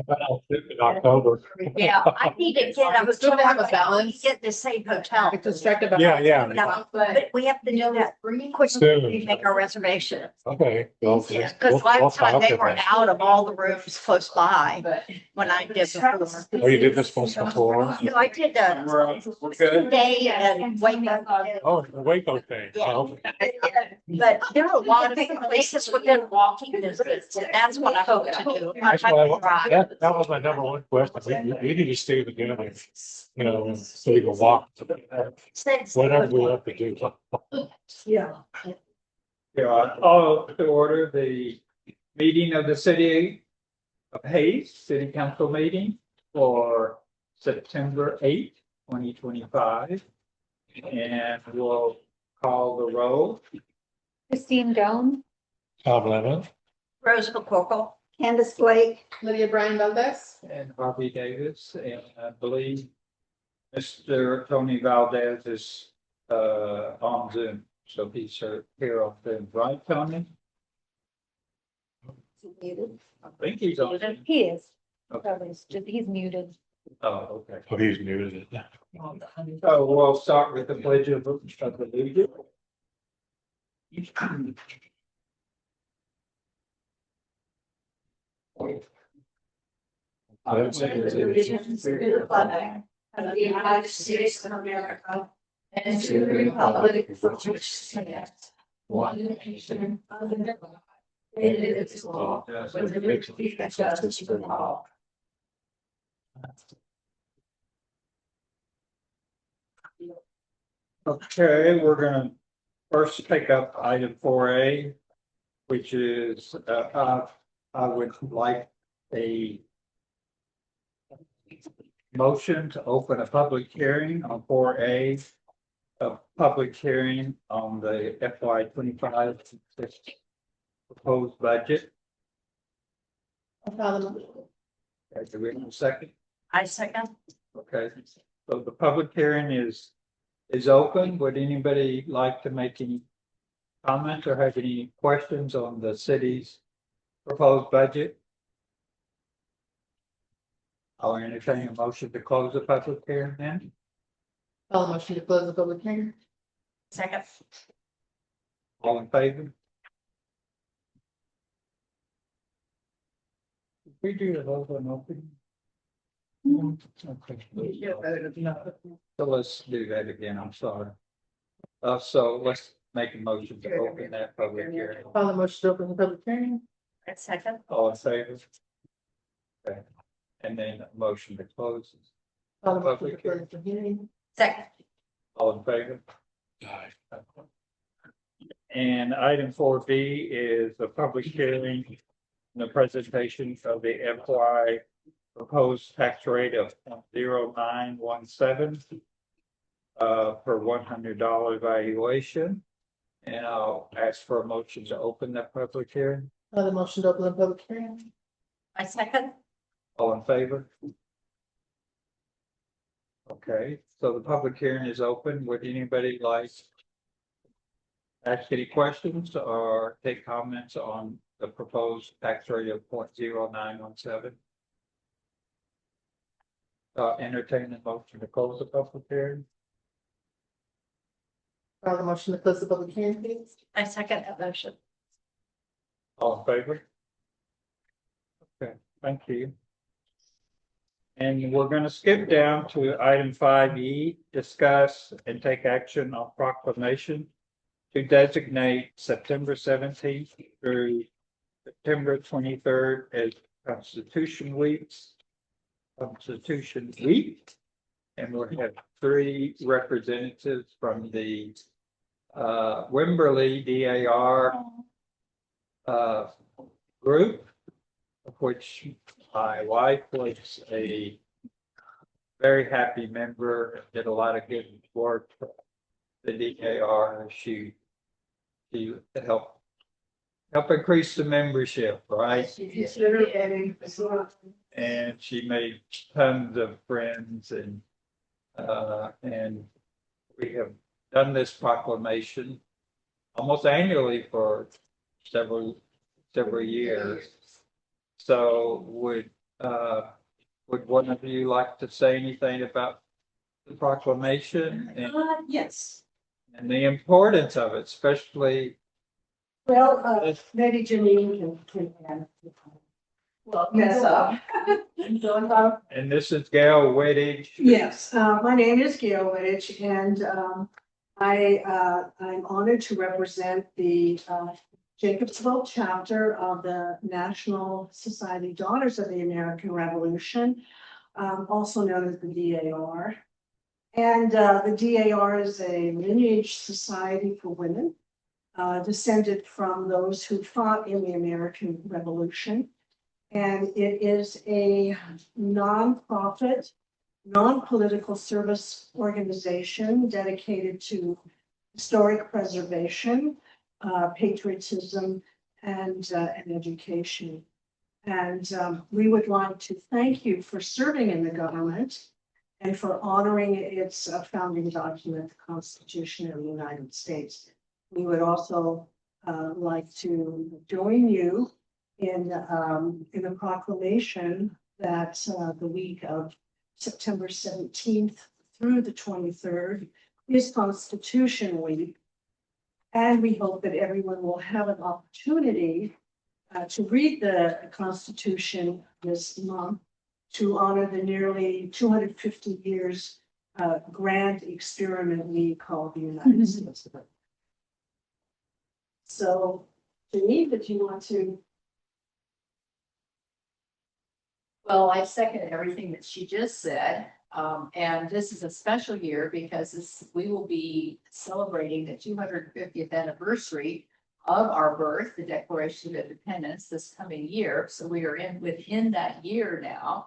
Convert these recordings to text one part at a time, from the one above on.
In October. Yeah, I need to get It's good to have a balance. Get the same hotel. It's distracted by. Yeah. But we have to do that quickly, Soon. make our reservation. Okay. Well, Yeah, we'll- because last we'll time talk they were about- out of all the rooms close by when I did before. Oh, you did this once before? No, I did We're good. day and Waco. Oh, the Waco thing. Yeah. Oh, But there are a lot of places within walking distance, and that's what I hope to do. That's why that was my number one question. We need to stay together, you know, so we can walk. Whatever we have to do. Yeah. Yeah, I'll to order the meeting of the city of Hayes, city council meeting for September 8th, 2025. And we'll call the roll. Christine Doan, Tom Lemon. Rose McCorkle. Candace Blake, Lydia Bryan Valdez. And Harvey Davis, and I believe Mr. Tony Valdez is on Zoom, so he's here on Zoom, right, Tony? I think he's on Zoom. he is. Okay. Probably he's muted. Oh, okay. Oh, he's muted. So we'll start with the pledge of allegiance. Allegiance to the flag of the United States of America and to the republic for which it stands, one nation under God, indivisible, with liberty and justice for all. Okay, we're gonna first take up item 4A, which is, I would like a motion to open a public hearing on 4A, a public hearing on the FY 25 proposed budget. Okay, do we have a second? I second. Okay, so the public hearing is open. Would anybody like to make any comments or have any questions on the city's proposed budget? I'll entertain a motion to close the public hearing then. Call the motion to close the public hearing. Second. All in favor? Did we do the vote on open? Okay. So let's do that again. I'm sorry. So let's make a motion to open that public hearing. Call the motion to open the public hearing. I second. All in favor? Okay, and then a motion to close. Call the motion to close the hearing. Second. All in favor? And item 4B is the public hearing, and the presentation of the FY proposed tax rate of 0.0917 per $100 valuation. And I'll ask for a motion to open that public hearing. Call the motion to open the public hearing. I second. All in favor? Okay, so the public hearing is open. Would anybody like to ask any questions or take comments on the proposed tax rate of 0.0917? Entertain the motion to close the public hearing. Call the motion to close the public hearing, please. I second that motion. All in favor? Okay, thank you. And we're going to skip down to item 5E, discuss and take action on proclamation to designate September 17th through September 23rd as Constitution Week. And we'll have 3 representatives from the Wimberley DAR group, of which my wife was a very happy member, did a lot of good work for the DAR. She helped increase the membership, right? And she made tons of friends, and we have done this proclamation almost annually for several years. So would Would one of you like to say anything about the proclamation Yes. and the importance of it, especially? Well, maybe Janine can add. Well, mess up. And this is Gail Whittage. Yes, my name is Gail Wittich, and I'm honored to represent the Jacobsville chapter of the National Society Daughters of the American Revolution, also known as the DAR. And the DAR is a lineage society for women, descended from those who fought in the American Revolution. And it is a nonprofit, non-political service organization dedicated to historic preservation, patriotism, and education. And we would like to thank you for serving in the government and for honoring its founding document, the Constitution of the United States. We would also like to join you in the proclamation that the week of September 17th through the 23rd is Constitution Week. And we hope that everyone will have an opportunity to read the Constitution this month to honor the nearly 250 years grand experiment we call the United States. So, Janine, if you want to. Well, I second everything that she just said. And this is a special year because we will be celebrating the 250th anniversary of our birth, the Declaration of Independence, this coming year. So we are within that year now.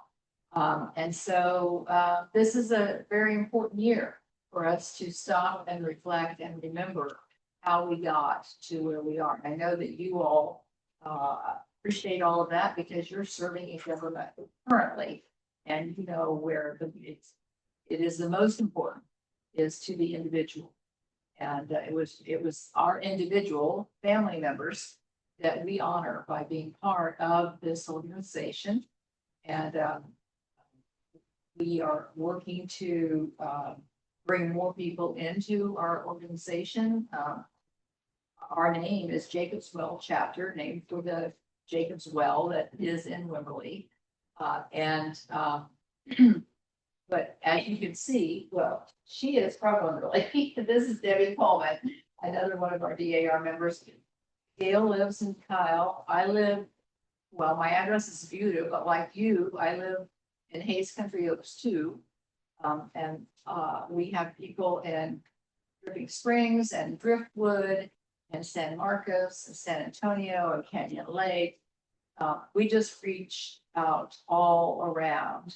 And so this is a very important year for us to stop and reflect and remember how we got to where we are. I know that you all appreciate all of that because you're serving in government currently, and you know where it is the most important is to the individual. And it was our individual family members that we honor by being part of this organization. And we are working to bring more people into our organization. Our name is Jacob's Well Chapter, named for the Jacob's Well that is in Wimberley. But as you can see, well, she is from Wimberley. This is Debbie Coleman, another one of our DAR members. Gail lives in Kyle. I live, well, my address is Buda, but like you, I live in Hayes Country Oaks too. We have people in Dripping Springs and Driftwood and San Marcos and San Antonio and Canyon Lake. We just reach out all around.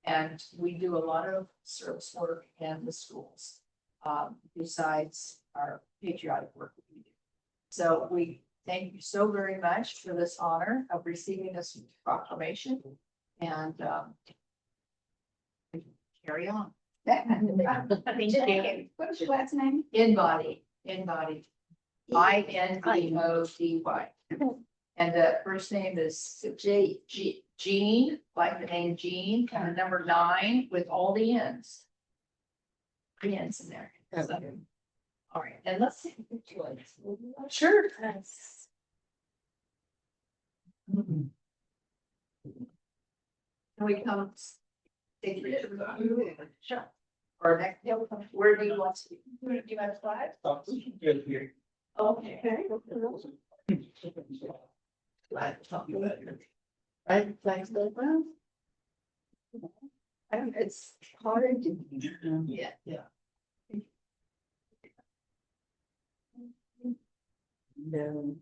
And we do a lot of service work in the schools, besides our patriotic work that we do. So we thank you so very much for this honor of receiving this proclamation, and carry on. Thank you. What is your last name? Embody. INBODY. And the first name is Jean, like the name Jean, and the number 9 with all the N's. 3 N's in there. So, all right, and let's see. Sure. Can we come? Take pictures of you? Sure. Or next, where do you want to? Do you have slides? Okay. Right, thanks, Doug. It's hard to. Yeah. No.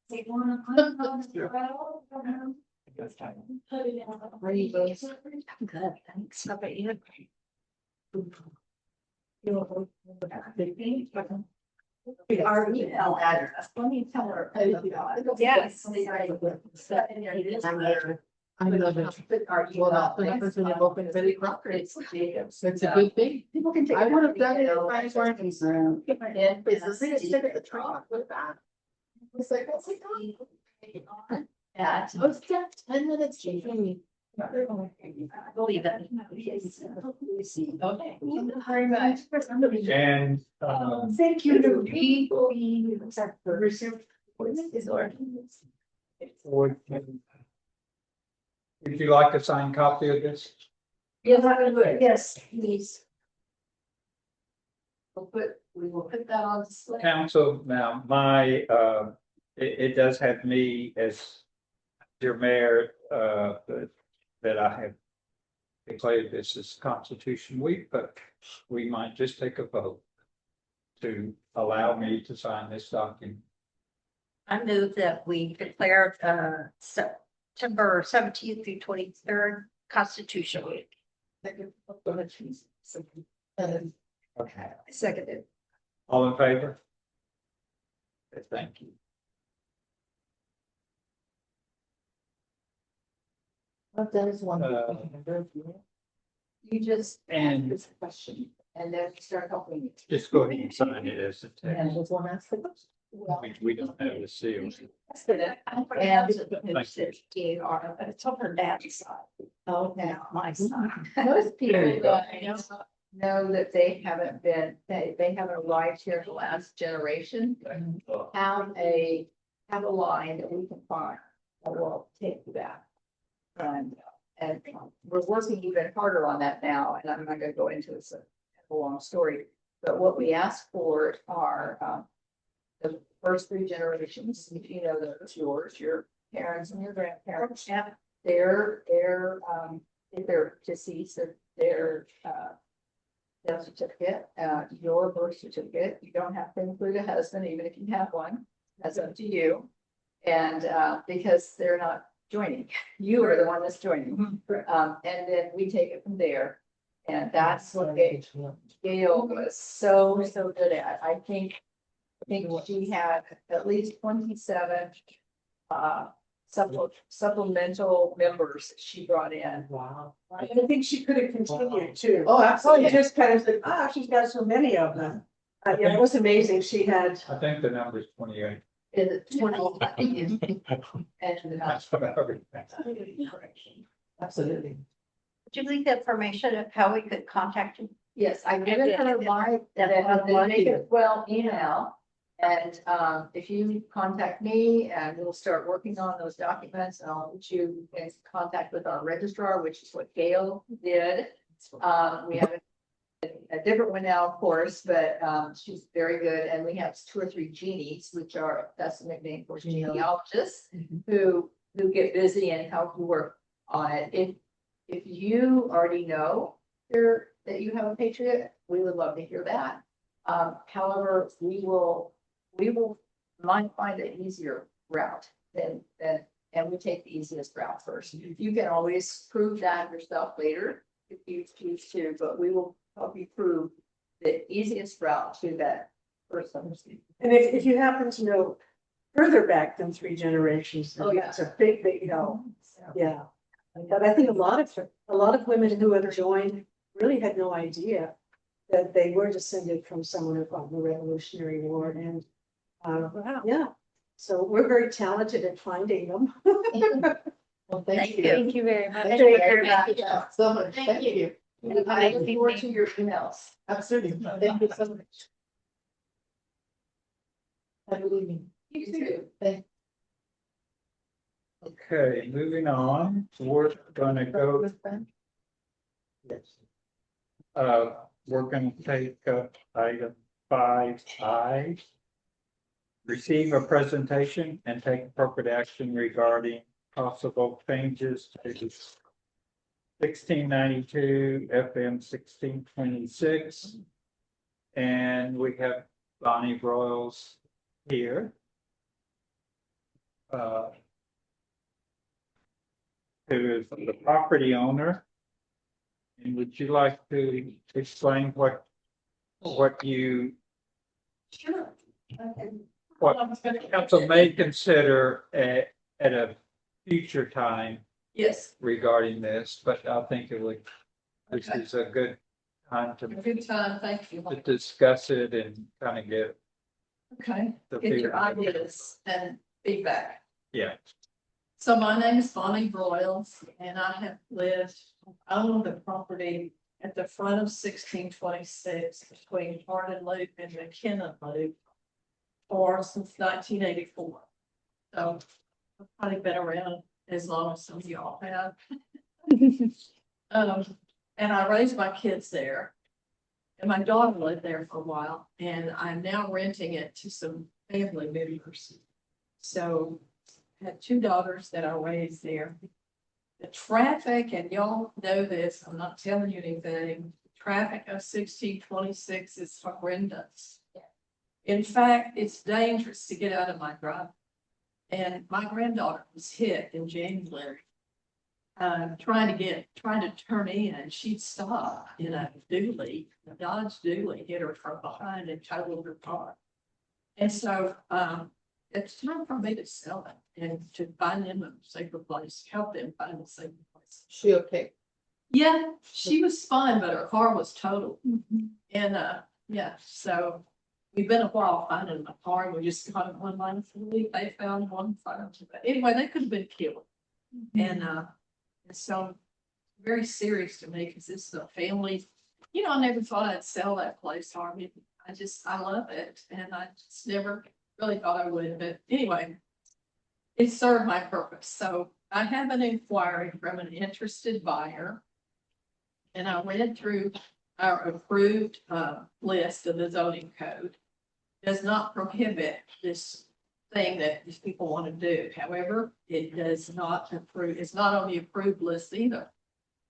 They wanna put it on the road, put it on. How you doing? I'm good, thanks. How about you? Our email address, let me tell her. Yes. I know that. Our Well, that's what happens when you open Betty Crocker. It's a good thing. People can take. I would have done it if I weren't. It's the It's thing that sit at the trough with that. It's like, what's it called? at, Oh, it's just 10 minutes. Jamie. I believe it. Okay, thank you very much. And, Thank you. would you like a signed copy of this? Yes, please. We will put that on display. Council, now, it does have me as your mayor, that I have declared this as Constitution Week, but we might just take a vote to allow me to sign this document. I move that we declare September 17th through 23rd Constitution Week. Okay. Seconded. All in favor? Okay, thank you. That is one. You just And- ask this question and then start helping. Just go ahead and sign it as a And text. there's one asked the question. Well, We don't have the seal. and It's on her dad's side. oh, Not my side. most people There you go. know that they haven't been, they haven't arrived here in the last generation. Have a line that we can find that will take you back. And we're working even harder on that now, and I'm not gonna go into this, a long story. But what we ask for are, the first three generations, if you know those, yours, your parents and your grandparents. Yeah. If they're deceased, their death certificate, your birth certificate. You don't have to include a husband, even if you have one. That's up to you. And because they're not joining, you are the one that's joining. And then we take it from there. And that's what Gail was so good at. I think she had at least 27 supplemental members that she brought in. Wow. I think she could have continued too. Oh, So just kind of said, she's got so many of them. Yeah, it was amazing. She had, I think the number is 28. Is it 20? And That's what I heard. Absolutely. Would you leave the information of how we could contact you? yes, I given her my, email. And if you contact me and we'll start working on those documents, and I'll put you in contact with our registrar, which is what Gail did. We have a different one now, of course, but she's very good. And we have 2 or 3 genies, that's the nickname for genealogists, who get busy and help you work on it. If you already know that you have a patriot, we would love to hear that. However, we might find an easier route than, and we take the easiest route first. You can always prove that yourself later if you choose to, but we will help you prove the easiest route to that person. and if you happen to know further back than 3 generations, Oh, yeah. it's a big help. Yeah. But I think a lot of women who have joined really had no idea that they were descended from someone who fought in the Revolutionary War. And yeah, so we're very talented at finding them. Well, thank you. Thank you very much. Thank you very much. So much. Thank Thank you. I look forward to your emails. Absolutely. Thank you so much. Have a good evening. You too. Okay, moving on, we're gonna go, we're gonna take item 5I. Receive a presentation and take appropriate action regarding possible changes to 1692 FM 1626. And we have Bonnie Broyles here. Who is the property owner. And would you like to explain what you, Sure. what council may consider at a future time Yes, regarding this, but I think this is a good time to good time, thank you. discuss it and kind of get Okay, the get your feeling. ideas and feedback. Yeah, So my name is Bonnie Broyles, and I have lived, owned the property at the front of 1626 between Hardin Loop and McKinnon Loop for since 1984. So I've probably been around as long as some of y'all have. And I raised my kids there. And my daughter lived there for a while, and I'm now renting it to some family members. So I had two daughters that I raised there. The traffic, and y'all know this, I'm not telling you anything, traffic of 1626 is horrendous. In fact, it's dangerous to get out of my drive. And my granddaughter was hit in January. Trying to turn in, and she'd stop in a dually, a Dodge dually, hit her from behind and totaled her car. And so, it's time for me to sell it and to find them a safer place, help them find a safer place. She okay? Yeah, she was fine, but her car was totaled. And, yeah, so we've been a while finding my car, and we just got it one line for the week. They found one fire. But anyway, they could have been killed. And so very serious to me because it's a family, you know, I never thought I'd sell that place, Harvey. I love it. And I just never really thought I would, but anyway, it served my purpose. So I have an inquiry from an interested buyer. And I read through our approved list of the zoning code. Does not prohibit this thing that these people want to do. However, it does not approve, it's not on the approved list either.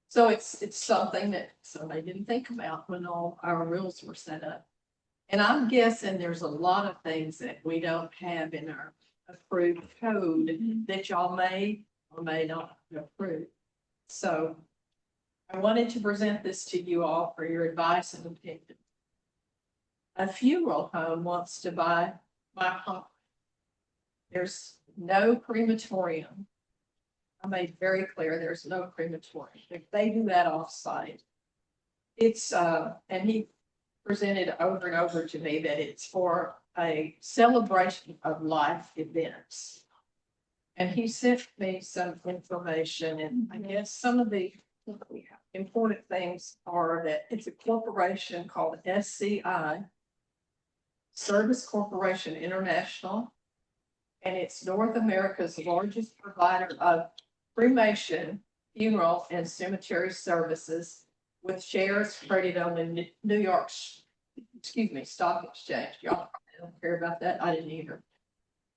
So it's something that somebody didn't think about when all our rules were set up. And I'm guessing there's a lot of things that we don't have in our approved code that y'all may or may not approve. So I wanted to present this to you all for your advice and opinion. A funeral home wants to buy my property. There's no crematorium. I made very clear there's no crematorium. If they do that offsite, it's and he presented over and over to me that it's for a celebration of life events. And he sent me some information, and I guess some of the important things are that it's a corporation called SCI, Service Corporation International. And it's North America's largest provider of cremation, funeral, and cemetery services, with shares traded on the New York, Stock Exchange. Y'all don't care about that. I didn't either.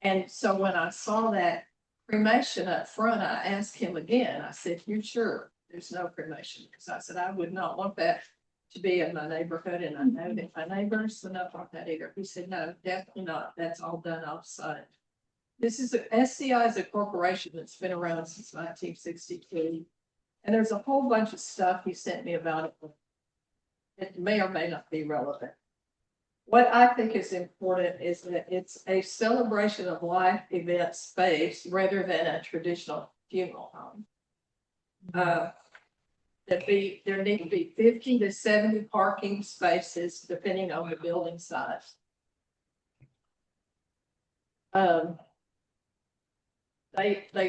And so when I saw that cremation up front, I asked him again. I said, "You're sure there's no cremation?" Because I said I would not want that to be in my neighborhood, and I know that my neighbors would not want that either. He said, "No, definitely not. That's all done offsite." This is SCI is a corporation that's been around since 1962. And there's a whole bunch of stuff he sent me about it. It may or may not be relevant. What I think is important is that it's a celebration of life event space rather than a traditional funeral home. There need to be 50 to 70 parking spaces depending on the building size. They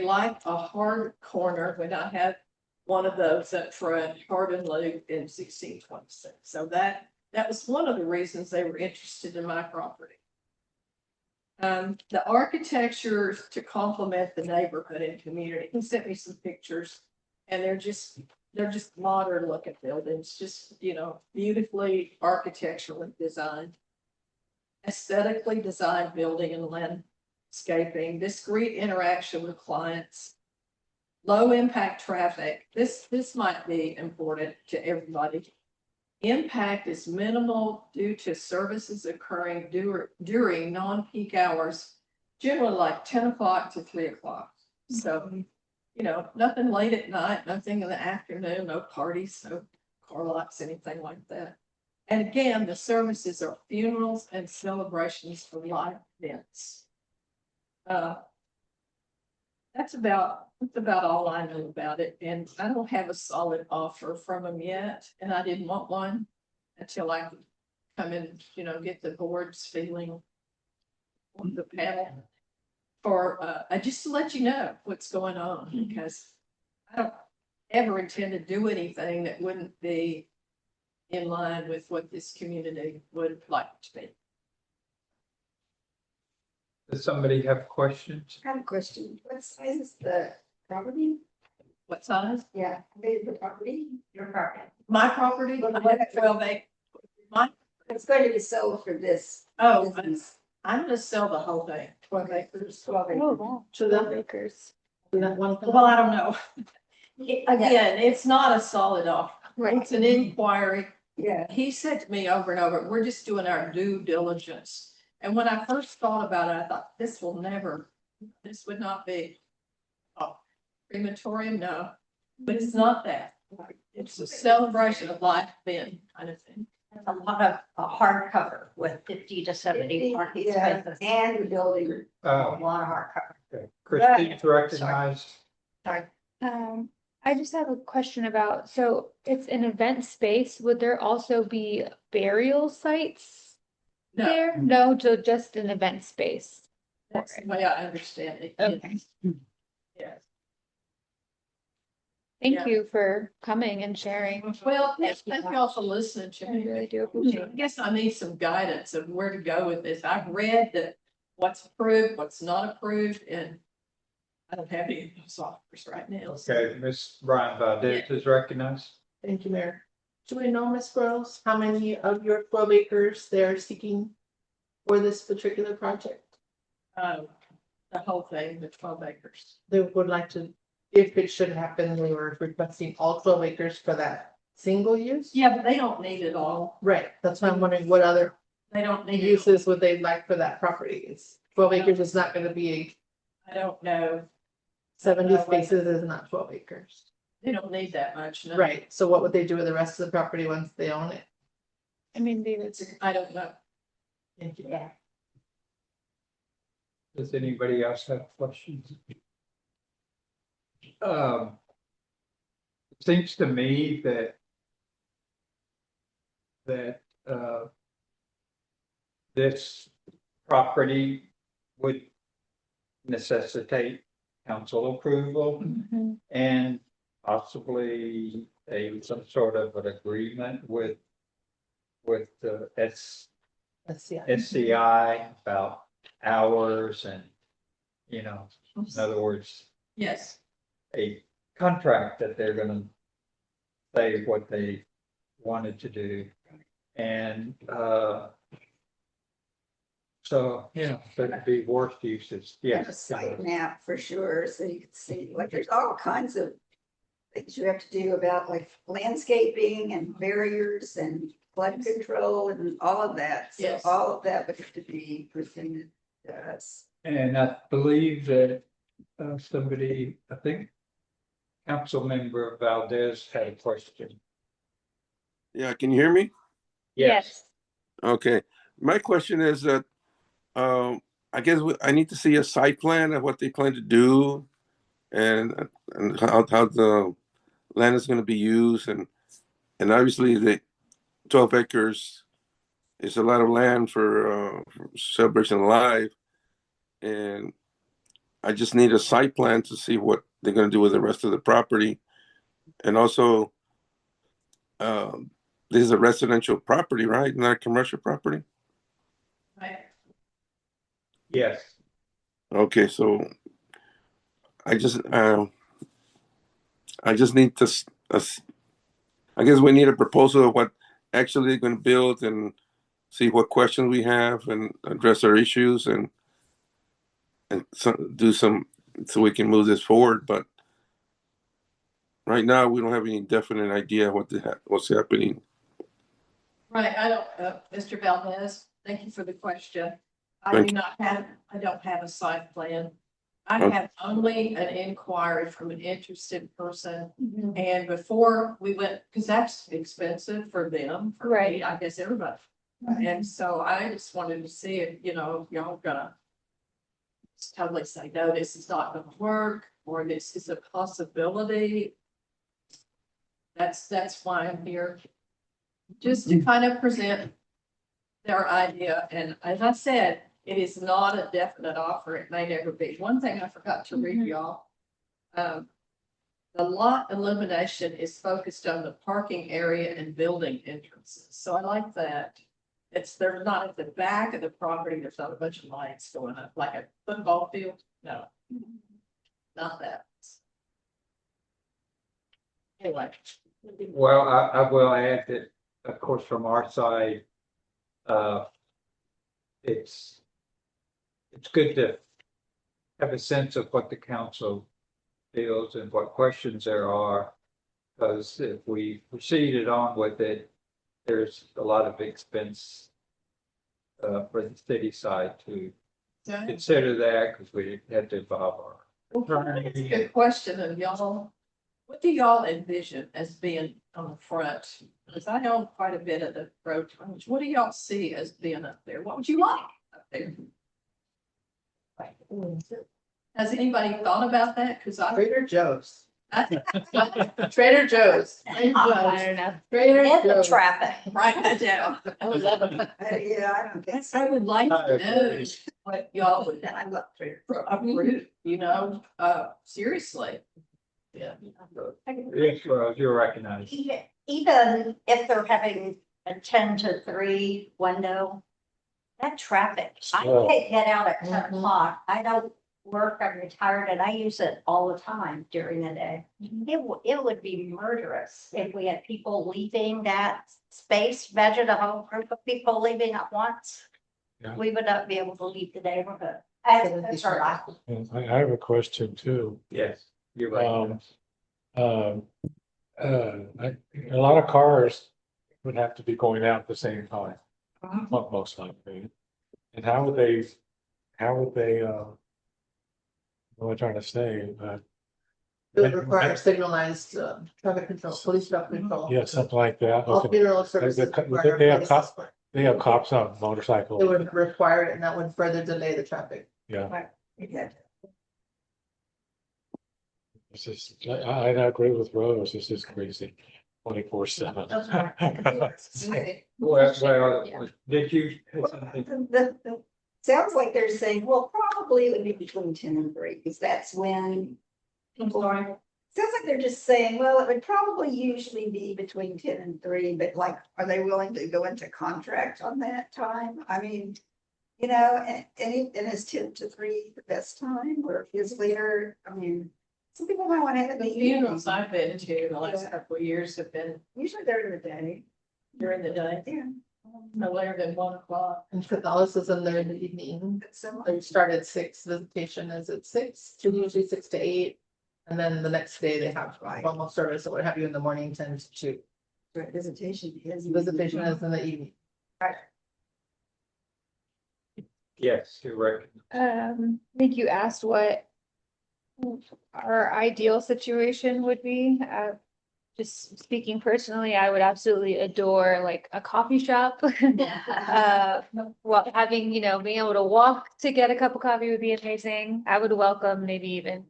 like a hard corner when I have one of those up front, Hardin Loop in 1626. So that was one of the reasons they were interested in my property. The architecture to complement the neighborhood and community. He sent me some pictures, and they're just modern looking buildings, just, you know, beautifully architecturally designed, aesthetically designed building and landscaping, discreet interaction with clients, low impact traffic. This might be important to everybody. Impact is minimal due to services occurring during non-peak hours, generally like 10 o'clock to 3 o'clock. So, you know, nothing late at night, nothing in the afternoon, no parties, no car lots, anything like that. And again, the services are funerals and celebrations for life events. That's about all I know about it. And I don't have a solid offer from them yet. And I didn't want one until I could come in, you know, get the board's feeling on the panel. for, just to let you know what's going on, because I don't ever intend to do anything that wouldn't be in line with what this community would like to be. Does somebody have questions? I have a question. What size is the property? What size? Yeah, the property. Your property. My property, I have 12 acres. My, It's going to be sold for this. oh, business. I'm gonna sell the whole thing, 12 acres. 12 acres. Oh, wow. To them, Acres. to that one. Well, I don't know. Again, it's not a solid offer. It's an inquiry. Yeah. He said to me over and over, we're just doing our due diligence. And when I first thought about it, I thought, this would not be a crematorium, no, but it's not that. It's a celebration of life then, kind of thing. A lot of hardcover with 50 to 70 parking Yeah, spaces. and the building. A lot of hardcover. Okay. Christine's recognized. Sorry. I just have a question about, so it's an event space, would there also be burial sites No, there? No, just an event space. that's the way I understand it. Okay. Yes. Thank Yeah. you for coming and sharing. Well, thank you all for listening to I me. really do I appreciate it. guess I need some guidance of where to go with this. I've read that what's approved, what's not approved, and I don't have any of those offers right now. so- Okay, Ms. Brian Valdez is recognized. Thank you, Mayor. Do we know, Ms. Gross, how many of your 12 acres they're seeking for this particular project? The whole thing, the 12 acres. They would like to, if it should happen, they were requesting all 12 acres for that single use? Yeah, but they don't need it all. Right, that's why I'm wondering what other They don't need it. uses would they like for that property? It's 12 acres is not gonna be I don't know. 70 spaces is not 12 acres. They don't need that much. No. Right, so what would they do with the rest of the property once they own it? I mean, they would. I don't know. Thank you. Yeah. Does anybody else have questions? It seems to me that this property would necessitate council approval Mhm. and possibly some sort of an agreement with the Let's see. SCI about hours and, in other words, Yes. a contract that they're gonna say what they wanted to do. And, so, that could be worst uses, Have a yes. site map for sure, so you can see, like, there's all kinds of things you have to do about like landscaping and barriers and flood control and all of that. So Yes. all of that would have to be presented to us. And I believe that, somebody, I think Councilmember Valdez had a question. Yeah, can you hear me? Yes. Okay, my question is that, I guess I need to see a site plan of what they plan to do and how the land is gonna be used and obviously the 12 acres is a lot of land for Celebration Live. And I just need a site plan to see what they're gonna do with the rest of the property. And also, this is a residential property, right? Not a commercial property? Right. Yes. Okay, so I just need to, I guess we need a proposal of what actually they're gonna build and see what questions we have and address our issues and do some, so we can move this forward, but right now, we don't have any definite idea what's happening. Right, Mr. Valdez, thank you for the question. I Thank don't have a site plan. I Okay. have only an inquiry from an interested person. Mhm. And before we went, because that's expensive for them, for me, Right. I guess everybody. And so I just wanted to see if, y'all gonna just totally say, no, this is not gonna work, or this is a possibility. That's why I'm here. Just to kind of present their idea. And as I said, It is not a definite offer. It may never be. One thing I forgot to read y'all. The lot elimination is focused on the parking area and building entrances. So I like that. They're not at the back of the property. There's not a bunch of lights going up like a football field. No. Not that. Anyway. Well, I will add that, of course, from our side, it's good to have a sense of what the council feels and what questions there are. Because if we proceeded on with it, there's a lot of expense for the city side to consider that, because we had to involve our. That's a good question, and y'all, what do y'all envision as being on the front? Because I own quite a bit of the road frontage. What do y'all see as being up there? What would you like up there? Has anybody thought about that? Because Trader Joe's. I Trader Joe's. I don't know. Trader And the Joe's. traffic. write that down. Yeah, I don't guess. I would like I to know agree. what y'all would, I love Trader. you know, seriously. Yeah. Yes, well, you're recognized. Even if they're having a 10 to 3 window, that traffic, I Yeah. can't get out at 10 Mhm. o'clock. I don't work, I'm retired, and I use it all the time during the day. It would be murderous if we had people leaving that space, imagine a whole group of people leaving at once. Yeah. We would not be able to leave the neighborhood. That's our life. And I have a question too. Yes, you're right. A lot of cars would have to be going out at the same time, most likely. And how would they, what am I trying to say? It would require signalized traffic control, police traffic control. Yeah, something like that. All Okay. funeral services. They require have police cops. escort. They have cops on motorcycles. It would require it, and that would further delay the traffic. Yeah, Yeah. it's just, I agree with Rose. This is crazy. 24/7. Well, did you? have something? Sounds like they're saying, well, probably it would be between 10 and 3, because that's when people are. Sounds like they're just saying, well, it would probably usually be between 10 and 3, but like, are they willing to go into contract on that time? I mean, and is 10 to 3 the best time, or is later? I mean, some people might want to have it in The the evening. funerals I've been to the last Yeah. couple of years have been Usually they're in the day. during the day, Yeah. no later than 1 o'clock. And Catholicism, they're in the evening. But some- They start at 6, visitation is at 6, usually 6 to 8. And then the next day they have formal service or what have you in the morning, 10 to 2. Visitation is. Visitation is in the evening. Yes, you're right. I think you asked what our ideal situation would be. Just speaking personally, I would absolutely adore like a coffee shop. Well, having, being able to walk to get a cup of coffee would be amazing. I would welcome maybe even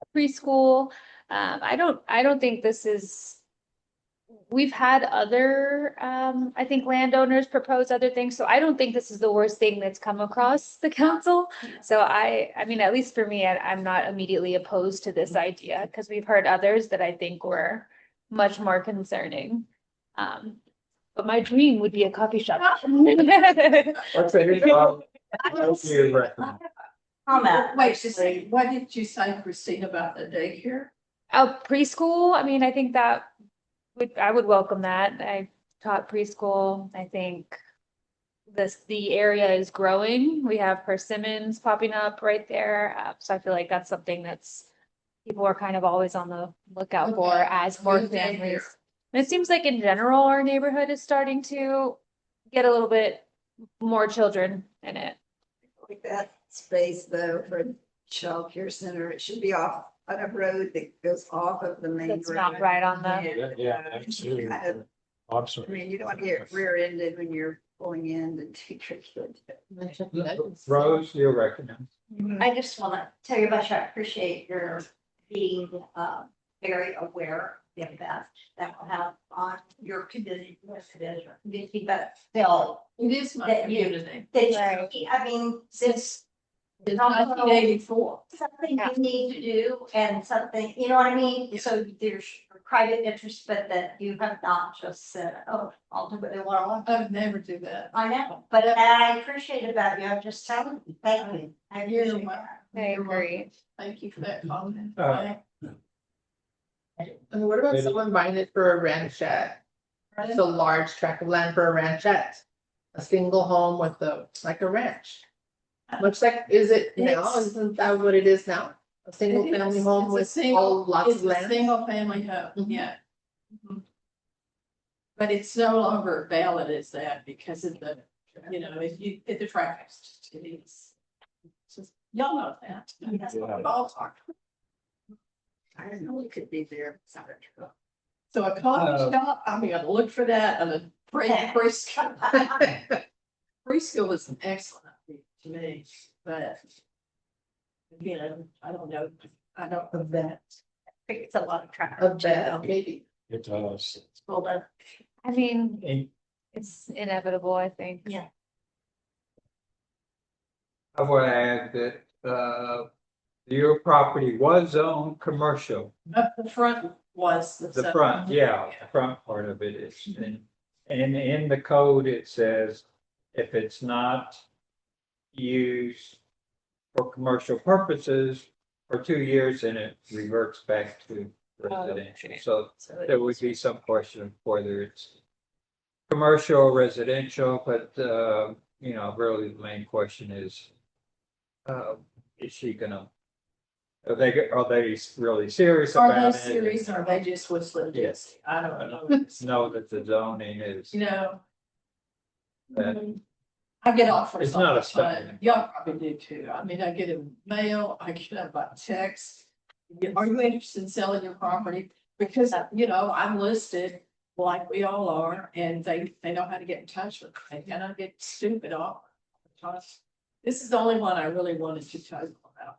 a preschool. I don't think this is. We've had other, I think landowners propose other things, so I don't think this is the worst thing that's come across the council. So I mean, at least for me, I'm not immediately opposed to this idea, because we've heard others that I think were much more concerning. But my dream would be a coffee shop. You're recognized. Comment. Wait, just say, what did you say, Christine, about the daycare? Preschool, I mean, I think that I would welcome that. I taught preschool. I think the area is growing. We have Persimmons popping up right there. So I feel like that's something that's people are kind of always on the lookout for as more Good daycare. families. And it seems like in general, our neighborhood is starting to get a little bit more children in it. Like that space though for the child care center, it should be off on a road that goes off of the main road. It's not right on the, Yeah, absolutely. Kind of- I'm I sorry. mean, you don't want to get rear-ended when you're pulling in to take your kid. Rose, you're recognized. I just want to tell you much, I appreciate your being very aware of that will have on your community, but still, It is my That you- community. I mean, this It's 1984. something you need to do and something, you know what I mean? So there's private interest, but that you have not just said, oh, I'll do what I want. I would never do that. I know, but I appreciate about you, I'm just telling you, thank you. I You're appreciate welcome. that. I agree. Thank you for that comment. And what about someone buying it for a ranchette? It's a large tract of land for a ranchette. A single home with like a ranch. Much like, is it now? It's- Isn't that what it is now? A single It family is. home It's a with single- all lots It's of a land? single family home, Mhm. yeah. Mhm. But it's no longer valid as that because of the, if the traffic, it is. It's just- Y'all know that. That's what we all talk. I didn't know we could be there. So a coffee shop, I'm gonna look for that and a preschool. Preschool is an excellent idea to me, but. I don't know, I don't. Of that, I think it's a lot of traffic. of that, maybe. It does. It's full of- I mean, And it's inevitable, I think. Yeah. I would add that, your property was zoned commercial. Up the front was The front, yeah, the front part of it is, and in the code, it says if it's not used for commercial purposes for 2 years, then it reverts back to residential. So there would be some question of whether it's commercial or residential, but, really the main question is she gonna, are they really serious Are about they it? serious or are they just whistling? Yes. I don't know. Know that the zoning is, You know. that I get off for It's not a something, but statement. y'all probably do too. I mean, I get a mail, I get it by text. Are you interested in selling your property? Because, I'm listed like we all are, and they know how to get in touch with me. They cannot get stupid off. This is the only one I really wanted to tell you about.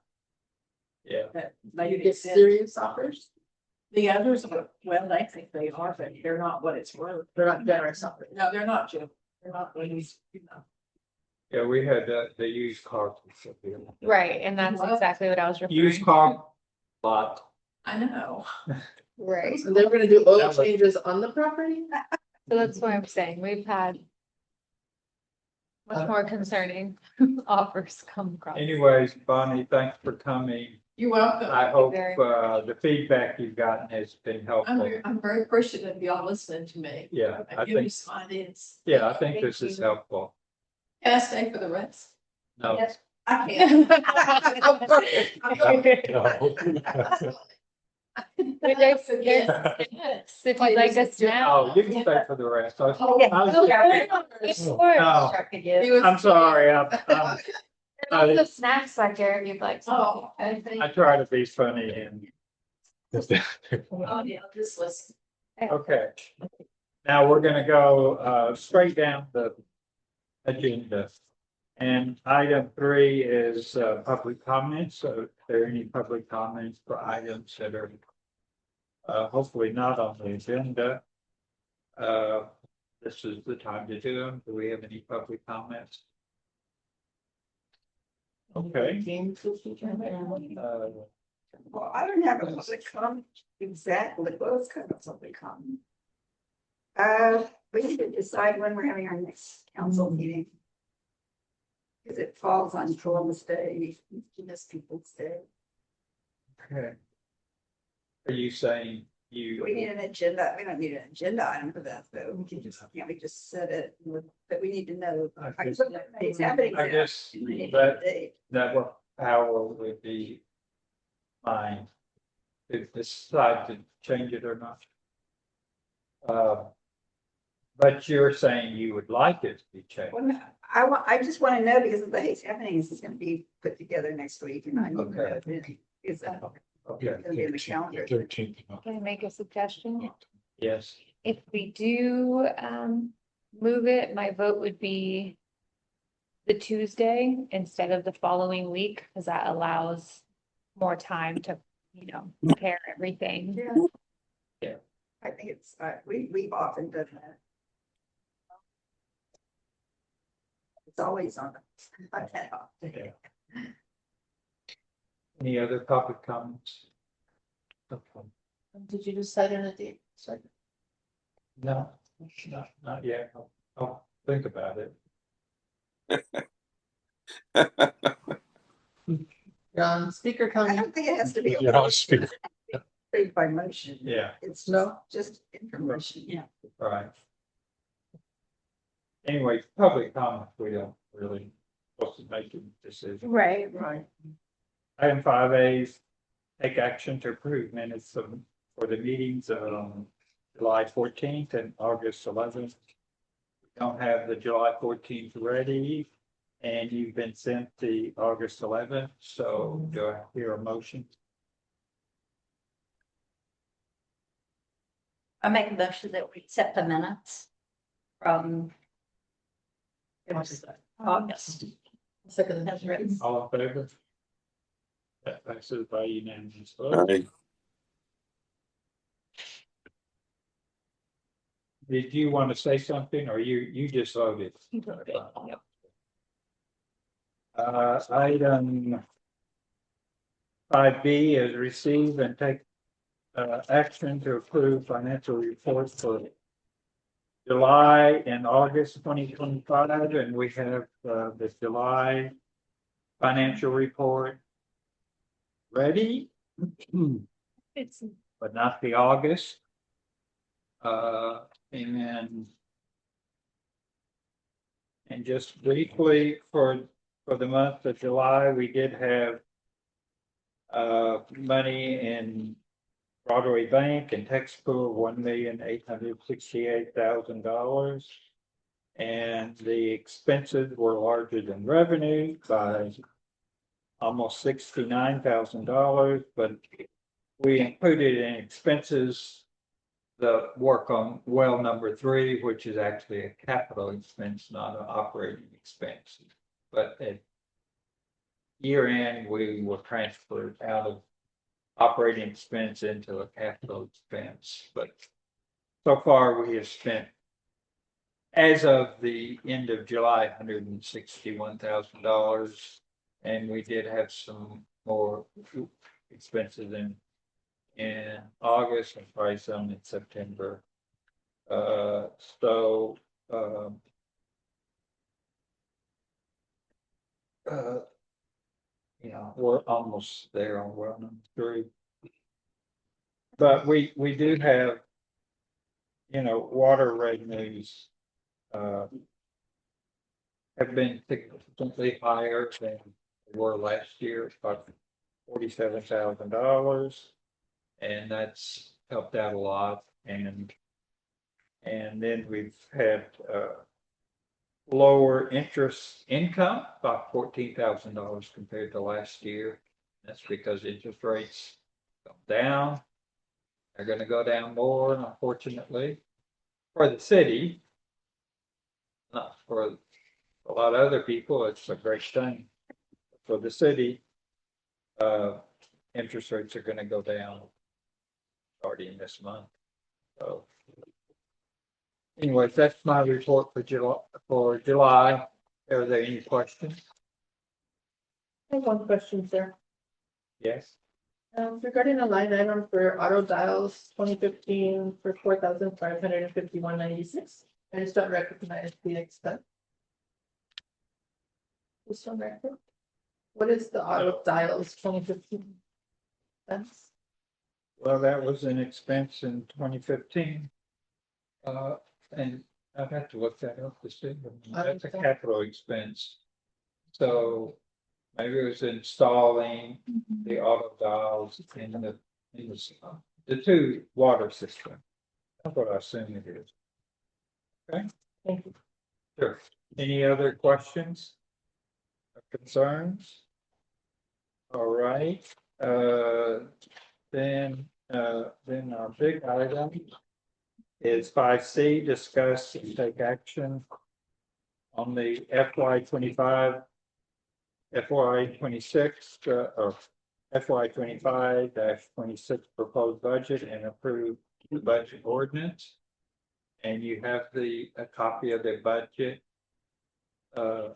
yeah. That You made get sense. serious offers? The others, well, they think they are, but they're not what it's worth. They're not generous offers. No, they're not, Jim. They're not what he's. Yeah, we had the used car. Right, and that's exactly what I was referring Used to. car lot. I know. Right, And they're gonna do oil That was- changes on the property? so that's what I'm saying, we've had much more concerning offers come across. Anyways, Bonnie, thanks for coming. You're welcome. I hope very the feedback you've gotten has been helpful. I'm very appreciative of y'all listening to me. Yeah, I Give me think, some ideas. yeah, I think Thank this is you. helpful. Can I stay for the rest? No, Yes. I can't. Yes, if you'd like us now. oh, you can stay for the rest. I was- Okay. I was- Of course. No. He was- I'm sorry, And also snacks back there if you'd like. some. Oh, okay. I try to be funny and, Oh, yeah, just listen. okay. Now we're gonna go straight down the agenda. And item 3 is public comments. So if there are any public comments for items that are hopefully not on the agenda, this is the time to do them. Do we have any public comments? Okay. Well, I don't have a public comment exactly, well, it's kind of public comment. We need to decide when we're having our next council meeting. Because it falls on Columbus Day, Miss People's Day. Okay. Are you saying We you, need an agenda, we don't need an agenda item for that, though, we can just, we just set it, but we need to know. I guess- It's happening. I guess that what power would be mine to decide to change it or not. But you're saying you would like it to be changed. Well, I just want to know because of the Hates Happenings is gonna be put together next week and I need to know when is that Okay, gonna be in the calendar. 13th. Can I make a suggestion? yes, If we do move it, my vote would be the Tuesday instead of the following week, because that allows more time to compare everything. I think it's, we've often done that. It's always on. Not that often. Any other public comments? Okay. Did you decide on a date? Sorry. No, not yet. I'll think about it. You're on speaker I comment. don't think it has to be. You're on speaker. Approved by motion. Yeah. It's No. just information. Yeah. Right. Anyway, public comment, we don't really supposed to make a decision. Right. Right. Item 5A, take action to approve minutes for the meetings of July 14th and August 11th. We don't have the July 14th ready, and you've been sent the August 11th, so do I hear a motion? I make a motion that we accept the minutes from August. Second. As written. All in favor? That passes by unanimous vote. Aye. Did you want to say something, or you just voted? Yep. Item 5B is receive and take action to approve financial reports for July and August 2025, and we have the July financial report ready, It's but not the August. And just briefly for the month of July, we did have money in Broadway Bank and Tex Pool, $1,868,000. And the expenses were larger than revenue by almost $69,000, but we included in expenses the work on well number 3, which is actually a capital expense, not an operating expense. But at year end, we were transferred out of operating expense into a capital expense. But so far, we have spent, as of the end of July, $161,000, and we did have some more expenses in August and probably some in September. We're almost there on well number 3. But we do have, water revenues have been significantly higher than they were last year, about $47,000. And that's helped out a lot. And then we've had lower interest income, about $14,000 compared to last year. That's because interest rates go down. They're going to go down more, unfortunately, for the city. Not for a lot of other people, it's a great thing. For the city, interest rates are going to go down starting this month. So anyways, that's my report for July. Are there any questions? I have one question, sir. Yes. Regarding the line item for auto dials 2015 for $4,551.96. I just don't recognize the expense. Just on record. What is the auto dials 2015 expense? Well, that was an expense in 2015. And I've had to look that up to see. That's a capital expense. So maybe it was installing the auto dials in the 2 water systems. That's what I assume it is. Okay. Thank you. Sure. Any other questions or concerns? All right. Then our big item is 5C, discuss and take action on the FY25, FY26, or FY 25-26 proposed budget and approved budget ordinance. And you have a copy of the budget as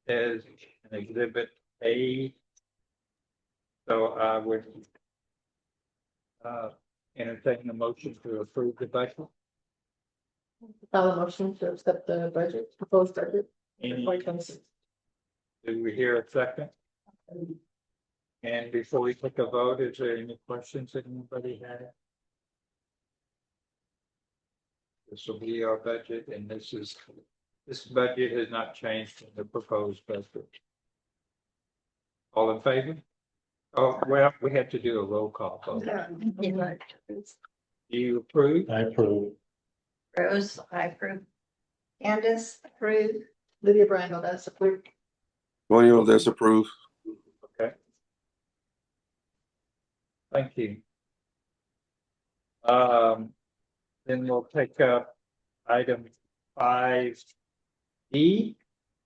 an exhibit A. So I would entertain the motion to approve the budget. File a motion to accept the budget, proposed budget. Any, FY 26. do we hear a second? And before we take a vote, is there any questions that anybody had? This will be our budget, and this budget has not changed from the proposed budget. All in favor? Oh, well, we have to do a roll call vote. Do you approve? I approve. Rose, I approve. Candace, approve. Lydia Brandel, that's approved. Tony Valdez approved. Okay. Thank you. Then we'll take up item 5E,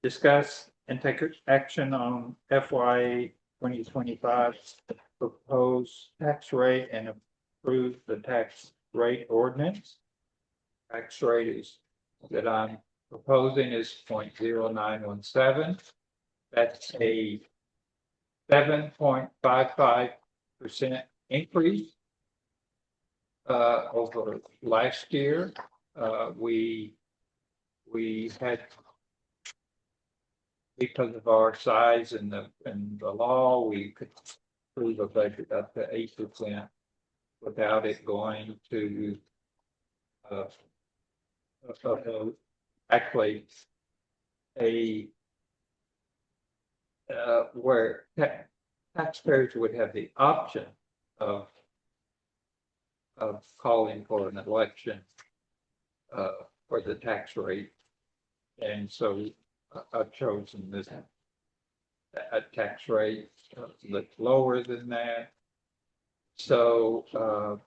discuss and take action on FY 2025 proposed tax rate and approve the tax rate ordinance. Tax rate is that I'm proposing is 0.0917. That's a 7.55% increase over last year. We had, because of our size and the law, we could approve a budget up to 8% without it going to actually where taxpayers would have the option of calling for an election for the tax rate. And so I've chosen this a tax rate that's lower than that. So of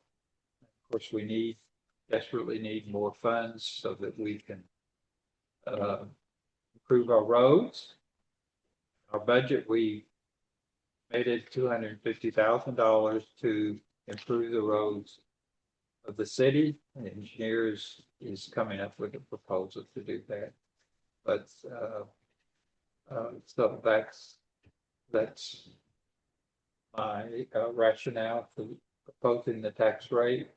course we desperately need more funds so that we can improve our roads. Our budget, we made it $250,000 to improve the roads of the city. The engineers is coming up with a proposal to do that. But so that's my rationale for proposing the tax rate.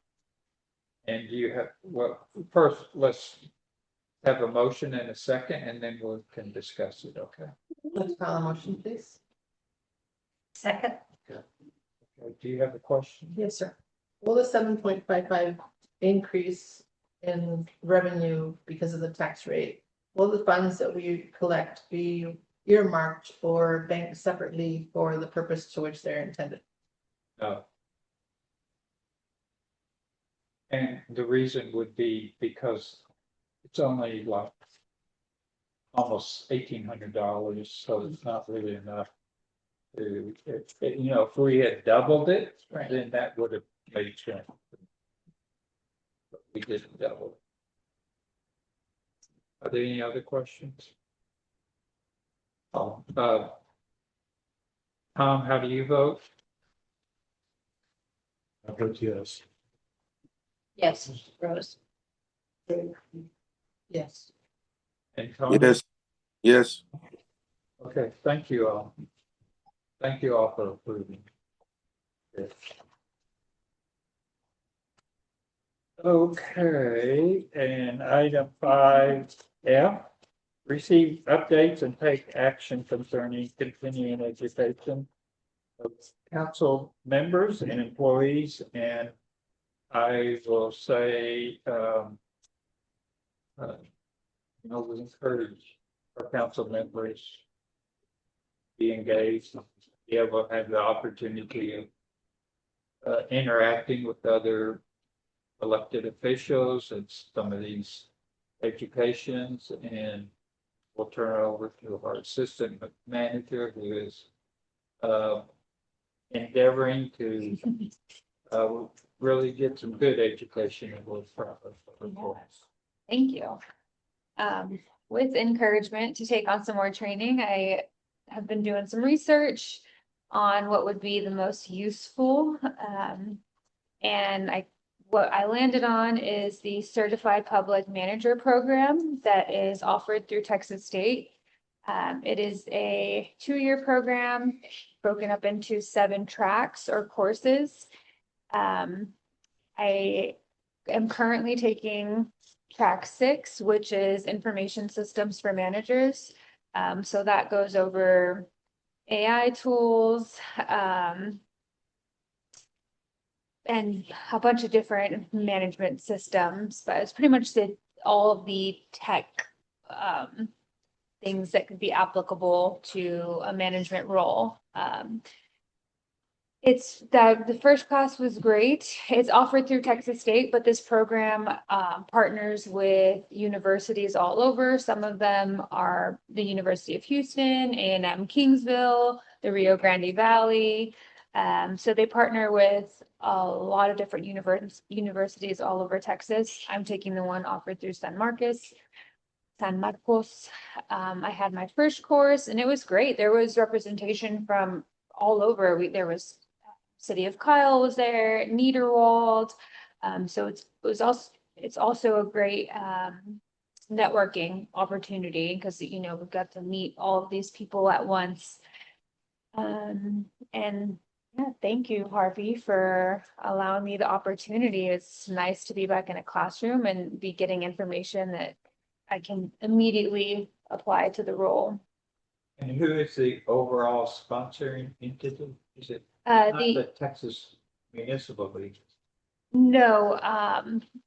And you have, well, first let's have a motion and a second, and then we can discuss it. Okay. Let's file a motion, please. Second. Okay. Do you have a question? Yes, sir. Will the 7.55 increase in revenue because of the tax rate, will the funds that we collect be earmarked or banked separately for the purpose to which they're intended? No. And the reason would be because it's only like almost $1,800, so it's not really enough to, if we had doubled it, Right. then that would have made sense. But we didn't double it. Are there any other questions? Oh, Tom, how do you vote? I vote yes. Yes, Rose. Yes. And Tony? Yes. Okay, thank you all. Thank you all for approving. Yes. Okay, and item 5F, receive updates and take action concerning continuing education of council members and employees. And I will say, we encourage our council members be engaged, be able to have the opportunity of interacting with other elected officials and some of these educations. And we'll turn it over to our assistant manager, who is endeavoring to really get some good education in those problems. Thank you. With encouragement to take on some more training, I have been doing some research on what would be the most useful. And what I landed on is the Certified Public Manager Program that is offered through Texas State. It is a 2-year program broken up into 7 tracks or courses. I am currently taking track 6, which is Information Systems for Managers. So that goes over AI tools, and a bunch of different management systems, but it's pretty much all of the tech things that could be applicable to a management role. It's that the first class was great. It's offered through Texas State, but this program partners with universities all over. Some of them are the University of Houston, A&M Kingsville, the Rio Grande Valley. So they partner with a lot of different universities all over Texas. I'm taking the one offered through San Marcos. I had my first course and it was great. There was representation from all over. There was City of Kyle was there, Niederwald. So it's also a great networking opportunity because we've got to meet all of these people at once. And yeah, thank you, Harvey, for allowing me the opportunity. It's nice to be back in a classroom and be getting information that I can immediately apply to the role. And who is the overall sponsoring entity? Is it not the Texas Municipal League? No,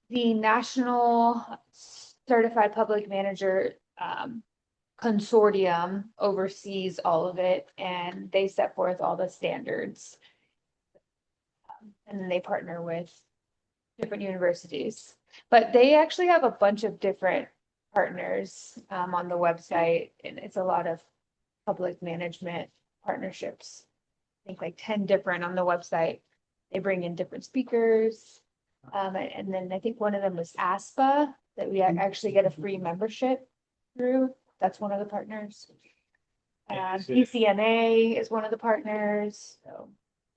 the National Certified Public Manager Consortium oversees all of it, and they set forth all the standards. And then they partner with different universities, but they actually have a bunch of different partners on the website, and it's a lot of public management partnerships. I think like 10 different on the website. They bring in different speakers. And then I think one of them was ASPA that we actually get a free membership through. That's one of the partners. PCMA is one of the partners. So.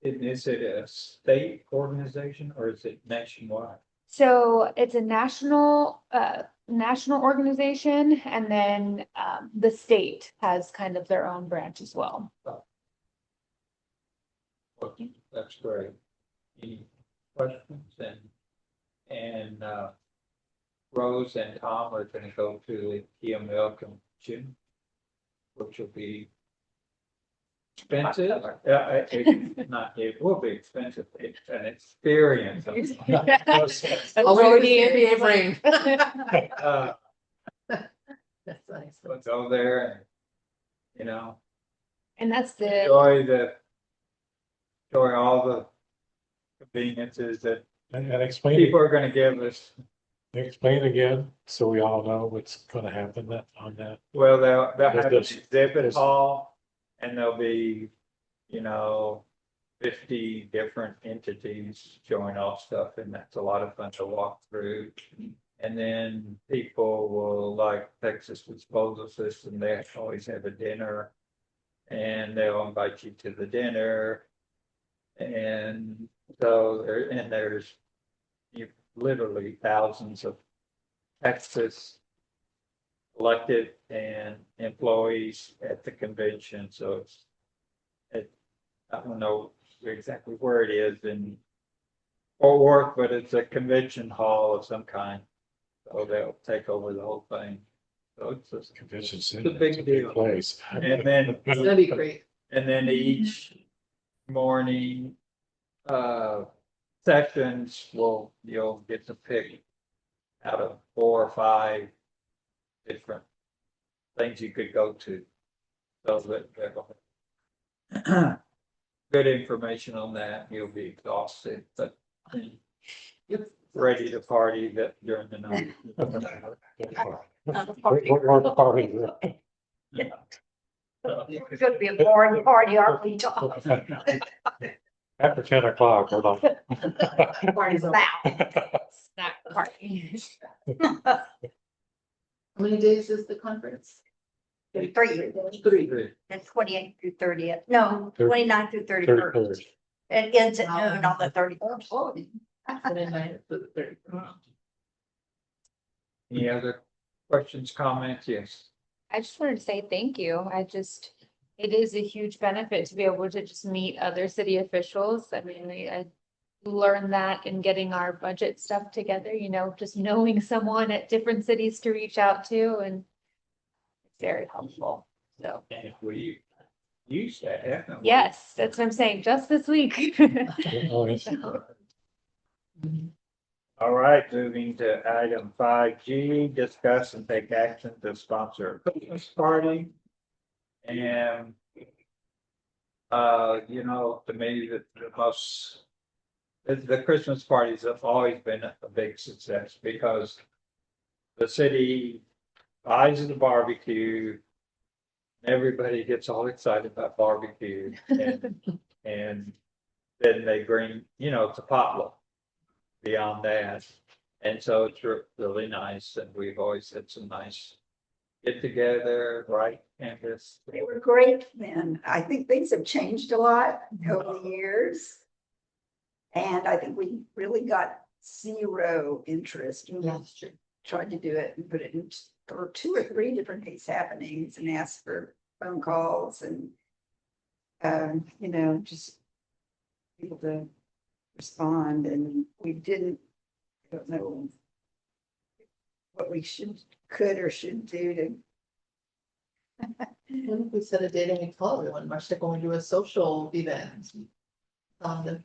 Is it a state organization or is it nationwide? So it's a national organization, and then the state has kind of their own branch as well. Okay, that's great. Any questions? And Rose and Tom are going to go to the TML convention, which will be expensive. It will be expensive. It's an experience. Already NBA brain. That's nice. We'll go there and, And that's the enjoy all the conveniences that And explain, people are gonna give us. explain again, so we all know what's gonna happen on that. Well, they'll have an There's- exhibit there's- hall and there'll be, 50 different entities showing off stuff, and that's a lot of fun to walk through. And then people will like Texas Disposal System, they always have a dinner. And they'll invite you to the dinner. And so there's literally thousands of Texas elected and employees at the convention. So I don't know exactly where it is in Fort Worth, but it's a convention hall of some kind. So they'll take over the whole thing. So it's a Convention It's center. a big deal. Place. And then That'd be great. And then each morning, sessions you'll get to pick out of 4 or 5 different things you could go to. So that good information on that, you'll be exhausted, but ready to party during the night. We're party. It's gonna be a boring party, aren't we, Tom? After 10 o'clock, we're like. Party's about. Snack party. How many days is the conference? Three, Three. and 28th through 30th, no, Thirty- 29th through 31st. 31st. It ends at noon on the 31st. And then 9 to the 30. Any other questions, comments? Yes. I just wanted to say thank you. It is a huge benefit to be able to just meet other city officials. I mean, I learned that in getting our budget stuff together, just knowing someone at different cities to reach out to, and it's very helpful. So, And if we use that, haven't we? yes, that's what I'm saying, just this week. Oh, it's- All right, moving to item 5G, discuss and take action to sponsor a Christmas party. And to me, the Christmas parties have always been a big success because the city buys the barbecue. Everybody gets all excited about barbecue and then they bring, it's a potluck beyond that. And so it's really nice, and we've always had some nice get together, right, Candace? They were great then. I think things have changed a lot over the years. And I think we really got zero interest. We tried to do it and put it in for 2 or 3 different case happenings and asked for phone calls and, just people to respond. And we didn't, I don't know what we could or should do to. What if we set a date and we call everyone, much like when we do a social event? Having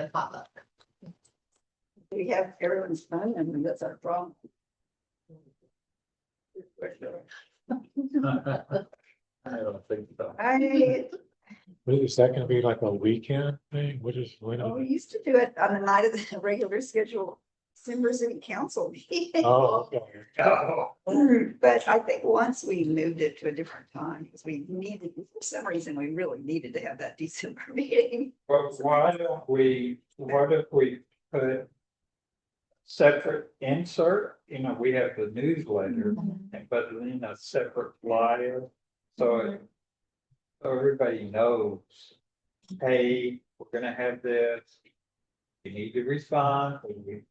a potluck. We have everyone's phone number, that's our problem. I don't think so. Is that gonna be like a weekend thing? We used to do it on the night of the regular schedule, December City Council meeting. Oh, okay. But I think once we moved it to a different time, because we needed, for some reason, we really needed to have that December meeting. But what if we put separate insert, we have the newsletter, and put in a separate flyer, so everybody knows, hey, we're gonna have this. You need to respond, we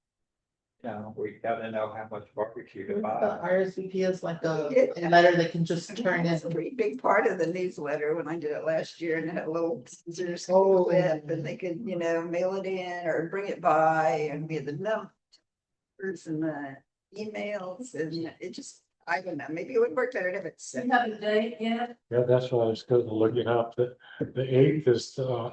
gotta know how much barbecue to The buy. RSVP is like a letter they can just turn It's a in. pretty big part of the newsletter when I did it last year, and it had a little scissors Oh. clip, and they could, mail it in or bring it by, and we had the numbers and the emails, and it just, I don't know, maybe it would work better if it's. You have a date yet? Yeah, that's what I was going to looking up. The 8th is, so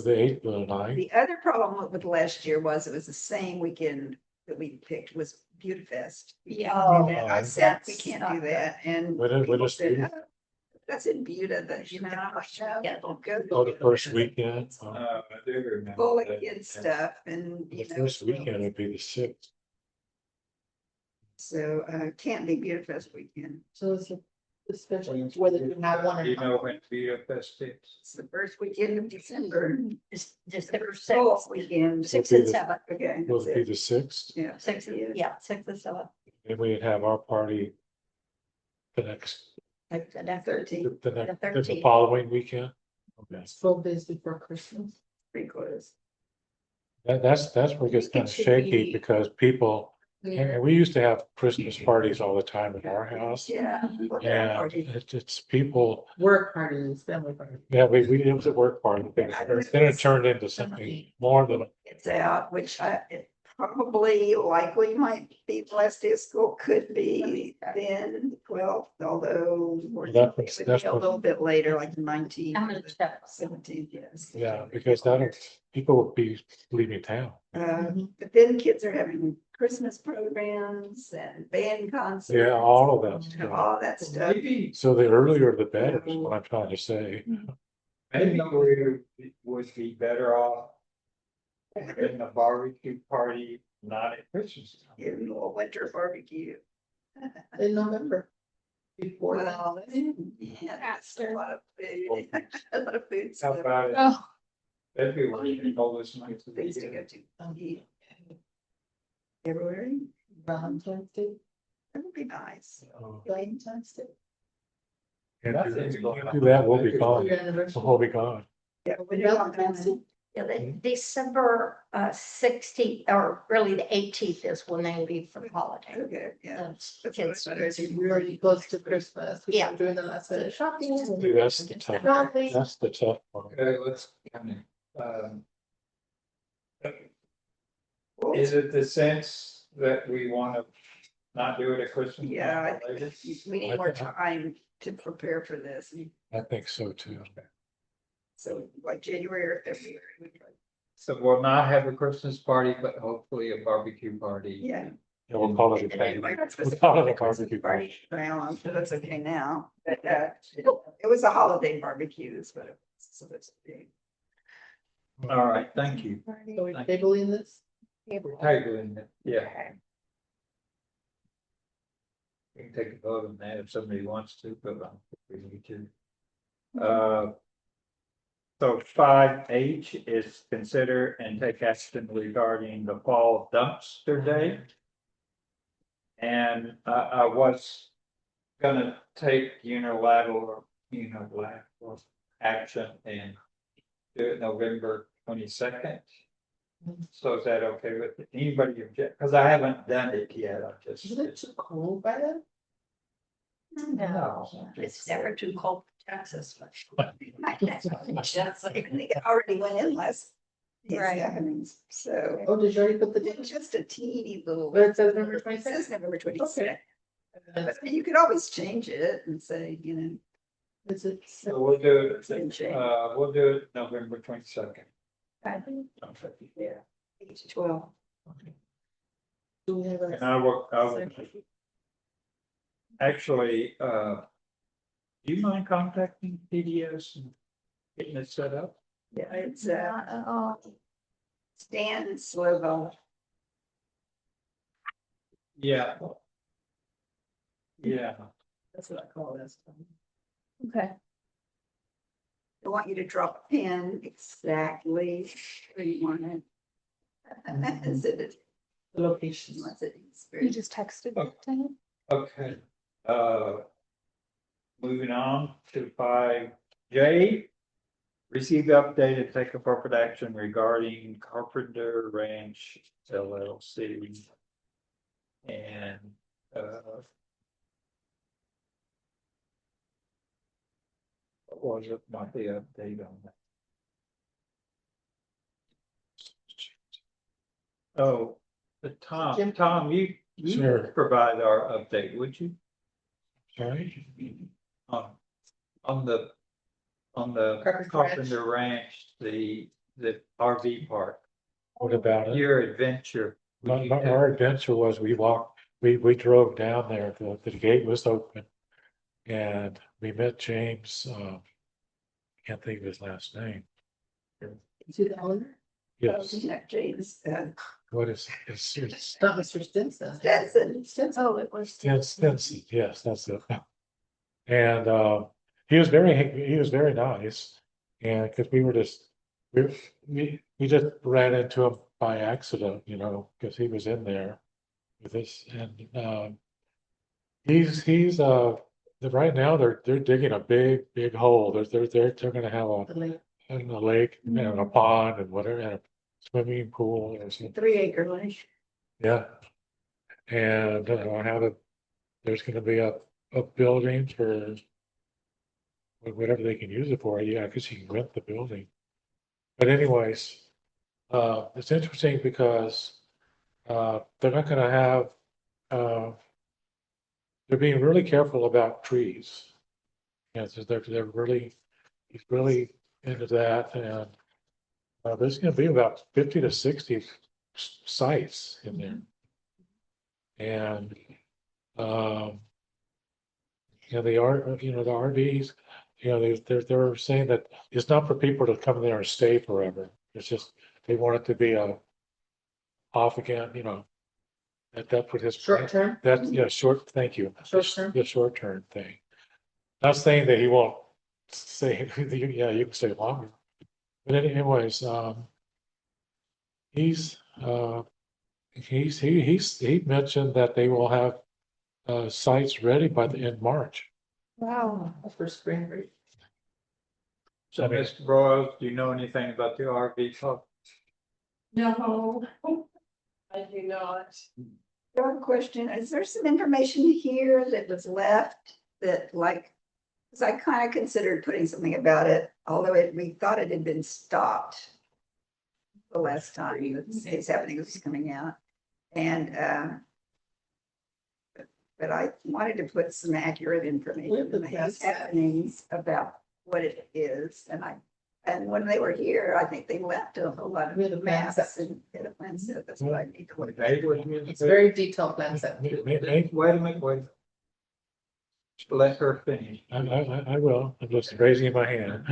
the 8th of the 9th. The other problem with last year was it was the same weekend that we picked was Beautifest. Yeah. I said, we can't do that, and When is people Beauty? said, "Oh, that's in Buda, but we'll go. Oh, the first weekend. I do remember. Full of that. kid stuff and, The first weekend would be the 6th. So, can't be Beautifest weekend. So it's the special, whether you have one or You know not. when Vita Fest is? It's the first weekend of December. It's December Full 6th, weekend. 6th and 7th, Okay. Will that's it be it. the 6th? Yeah. 6th, yeah, 6th and 7th. And we'd have our party the next, Like the next 13, the next, the 13th. following weekend. Okay. It's 12 days before Christmas. pretty close. That's where it gets think it kind of should shaky be- because people, Yeah. and we used to have Christmas parties all the time at our house. Yeah. And it's people, Work parties, family parties. yeah, it was a work party. Then it turned into something more than, It's out, which it probably likely might be the last day of school, could be then 12th, although it That's would be a what- little bit later, like the 19th, I'm gonna check. 17th, yes. yeah, because people would be leaving town. But then kids are having Christmas programs and band concerts. Yeah, all of that and stuff. All that stuff. Maybe, So the earlier the better is what I'm trying to say. maybe we would be better off getting a barbecue party, not at Christmas time. In a winter barbecue. In November. Before that. Well, yeah, that's a lot of food. A lot of food How stuff. about it? Oh, February, all this night. Things to go to. Eat. February. Valentine's Day. That would be nice. Fantastic. And if you do that, we'll be gone. Your anniversary. We'll be gone. Yeah. Valentine's Yeah, the December 16th, or really the 18th is when they leave for holiday. Okay, yeah. The kids. We're already close to Christmas. People Yeah. are doing the last minute shopping. See, that's the tough, Shopping. that's the tough part. Okay, let's. Is it the sense that we want to not do it at Christmas? Yeah, we need more I think- time to prepare for this. I think so too. So like January or February. So we'll not have a Christmas party, but hopefully a barbecue party. Yeah. Yeah, we'll call it a We'll call it a barbecue party. Well, I'm sure that's okay now, but it was a holiday barbecue is what it was. So that's okay. All right, thank you. So we're tabling this? Tabling it, yeah. We can take a vote on that if somebody wants to, but I don't think we need to. So 5H is consider and take action regarding the fall dumpster day. And I was gonna take unilateral action and do it November 22nd. So is that okay with anybody object? Because I haven't done it yet. I just. Isn't it too cold by then? No, it's never too cold for Texas. but- That's like, I think it already went in last. Right. Happenings, so. Oh, did you already put the It's date? just a teeny little. But it says November It 22nd. says November 22nd. Okay. But you could always change it and say, Is it? So we'll do It's been it, changed. we'll do it November 22nd. Yeah. 8 to 12. Do we have And a? I will, actually, do you mind contacting PDS and getting it set up? Yeah, it's Not at all. Stan Slovo. Yeah. Yeah, That's what I call this. Okay. I want you to drop a pin exactly where you want it. Is it? The location. Unless it's You very. just texted it to him? okay. Moving on to 5J. Receive update and take appropriate action regarding Carpenter Ranch LLC. And, what was it, not the update on that? Oh, the Jim? Tom, you Sure. provide our update, would you? Sorry? On the Carpenter Carpenter Ranch, the RV park, What about it? your adventure. would you Our adventure was we drove down there, the gate was open. And we met James, can't think of his last name. Is he the owner? Yes, James what is, it's Not Mr. Stinson. Stetson. Stinson. Oh, it was. Stinson, yes, that's it. And he was very nice. And because we were just, we just ran into him by accident, because he was in there with us. And he's right now they're digging a big hole. They're gonna have The lake. a lake and a pond and whatever, and a swimming pool or something. 3 acre lake. Yeah. And there's gonna be a building for whatever they can use it for. Yeah, I guess you can rent the building. But anyways, it's interesting because they're not gonna have they're being really careful about trees. Yeah, so he's really into that, and there's gonna be about 50 to 60 sites in there. And the RVs, they're saying that it's not for people to come there and stay forever. It's just they want it to be a off again, that's what his Short term? thank you. Short term? The short term thing. Not saying that he won't stay, yeah, you can stay longer. But anyways, he mentioned that they will have sites ready by the end March. Wow. For spring break. So, Mr. Broyles, do you know anything about the RV park? No. I do not. I have a question. Is there some information here that was left that like, because I kind of considered putting something about it, although we thought it had been stopped the last time it's happening, it was coming out. And, but I wanted to put some accurate information in the happenings about what it is. And when they were here, I think they left a whole lot We have a of plan maps set. and did a plan set. That's what I need to look at. It's very detailed plan set. Wait a minute, wait. Let her finish. I will, I'm just raising my hand.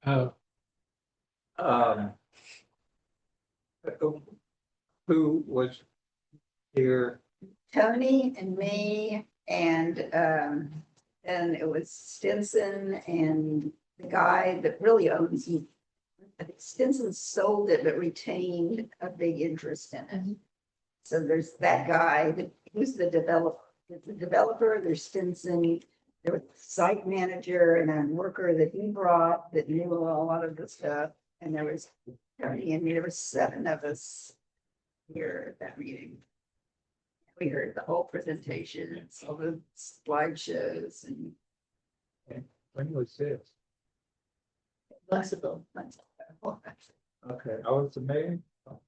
Um. Who was here? Tony and me and it was Stinson and the guy that really owns it. I think Stinson sold it but retained a big interest in it. So there's that guy that who's the developer, there's Stinson, there was the site manager and a worker that he brought that knew a lot of the stuff. And there was Tony and me, there were 7 of us here at that meeting. We heard the whole presentation, all the slideshows and. When was this? Months ago. Okay, I was amazed.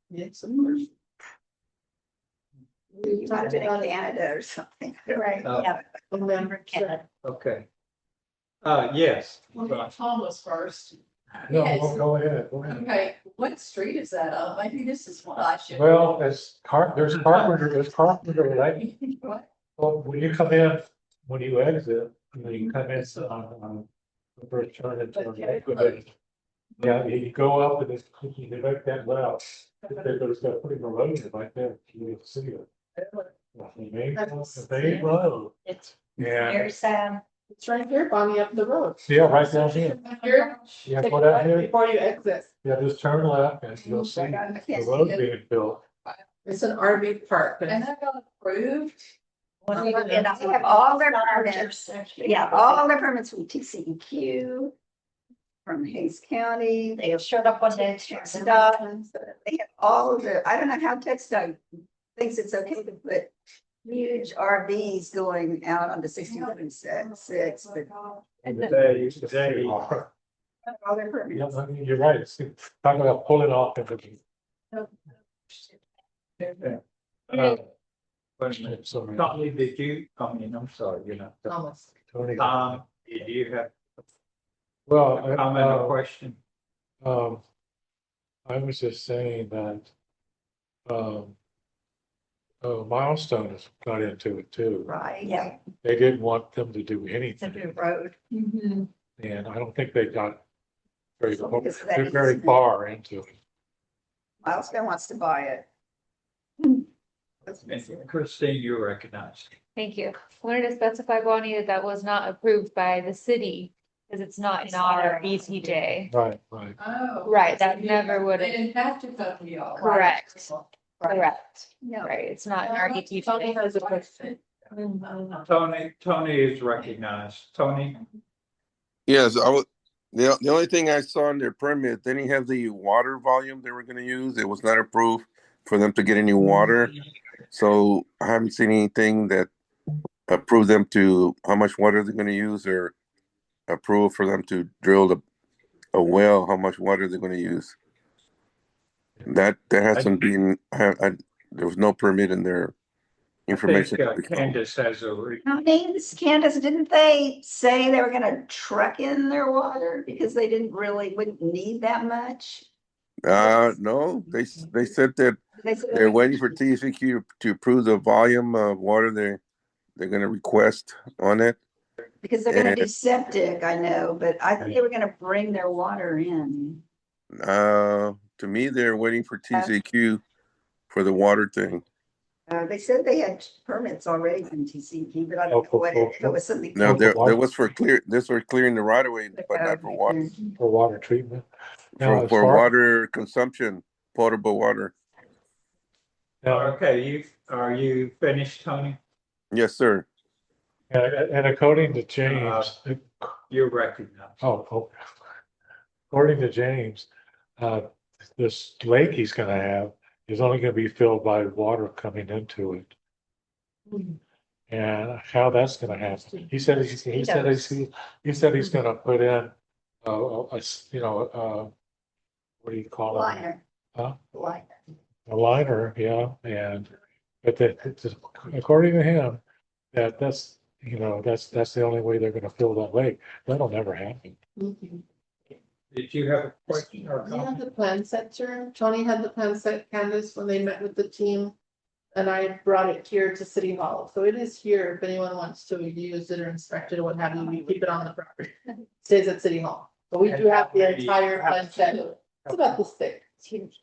Yes. You might have been in Canada or something. Right. Oh. Yeah. Remember, Canada. Okay. Yes. Tom was first. No, Yes. go ahead, go ahead. Okay, what street is that on? Maybe this is what I should. Well, there's Carpenter Lane. What? Well, when you come in, when you exit, you come in on the first turn into the neighborhood. Yeah, you go up and it's, you make that left. There's got putting a road in right there, you can see it. The main road. It's, Yeah, Very sad. it's right here, Bonnie, up the road. yeah, right down here. Here, Yeah, take go a down left here. before you exit. Yeah, just turn left and you'll see the road being built. It's an RV park. but And that got approved. And I have all their permits. Yeah, all their permits from TCEQ, from Hayes County. They have showed up on the stuff. They have all of the, I don't know how TechStop thinks it's okay to put huge RVs going out on the 1676, but They, all their permits. Yeah, I mean, you're right, it's talking about pulling off and wait a minute. sorry. Tony, did you, I mean, I'm sorry, you're not. Thomas. Tony. Did you have Well, a comment or question? I was just saying that, Milestone has got into it too. Right, yeah, They didn't want them to do it's a anything, new road. and I don't think they got very, So because of that they're very easement. far into it. Milestone wants to buy it. And Christine, you recognize. Thank you. Wanted to specify, Bonnie, that that was not approved by the city, because it's not in our ETJ. Right, right. Oh. Right, that never would They have, didn't have to come to y'all. Correct. correct, No. right, it's not in our Tony ETJ. has a question. Tony is recognized. Tony? Yes, the only thing I saw in their permit, they didn't have the water volume they were gonna use. It was not approved for them to get any water. So I haven't seen anything that approved them to how much water they're gonna use or approve for them to drill a well, how much water they're gonna use. That hasn't been, there was no permit in their I information. think Candace has a, Candace, didn't they say they were gonna truck in their water because they wouldn't need that much? No, they said that They said they're waiting for TCEQ to approve the volume of water they're gonna request on it. because they're gonna do septic, I know, but I think they were gonna bring their water in. To me, they're waiting for TCEQ for the water thing. They said they had permits already from TCEQ, but I don't know what if it was something. No, for water. there was for clearing the right of way, but not for water. For water treatment. Now, For as far- water consumption, potable water. Now, Okay, are you finished, Tony? Yes, sir. and according to James, You're recognized. oh, according to James, uh, this lake he's gonna have is only gonna be filled by water coming into it. And how that's gonna happen. He said he's gonna put in what do you call it? Liner, Huh? liner. A liner, yeah, but according to him, that's the only way they're gonna fill that lake. That'll never happen. Mhm. Did you have a question or Do you have comment? the plan set, sir? Tony had the plan set, Candace, when they met with the team. And I brought it here to City Hall, so it is here, if anyone wants to use it or inspect it or what have you, we keep it on the property. Stays at City Hall, but we do have the entire plan set, it's about this thick. It's huge.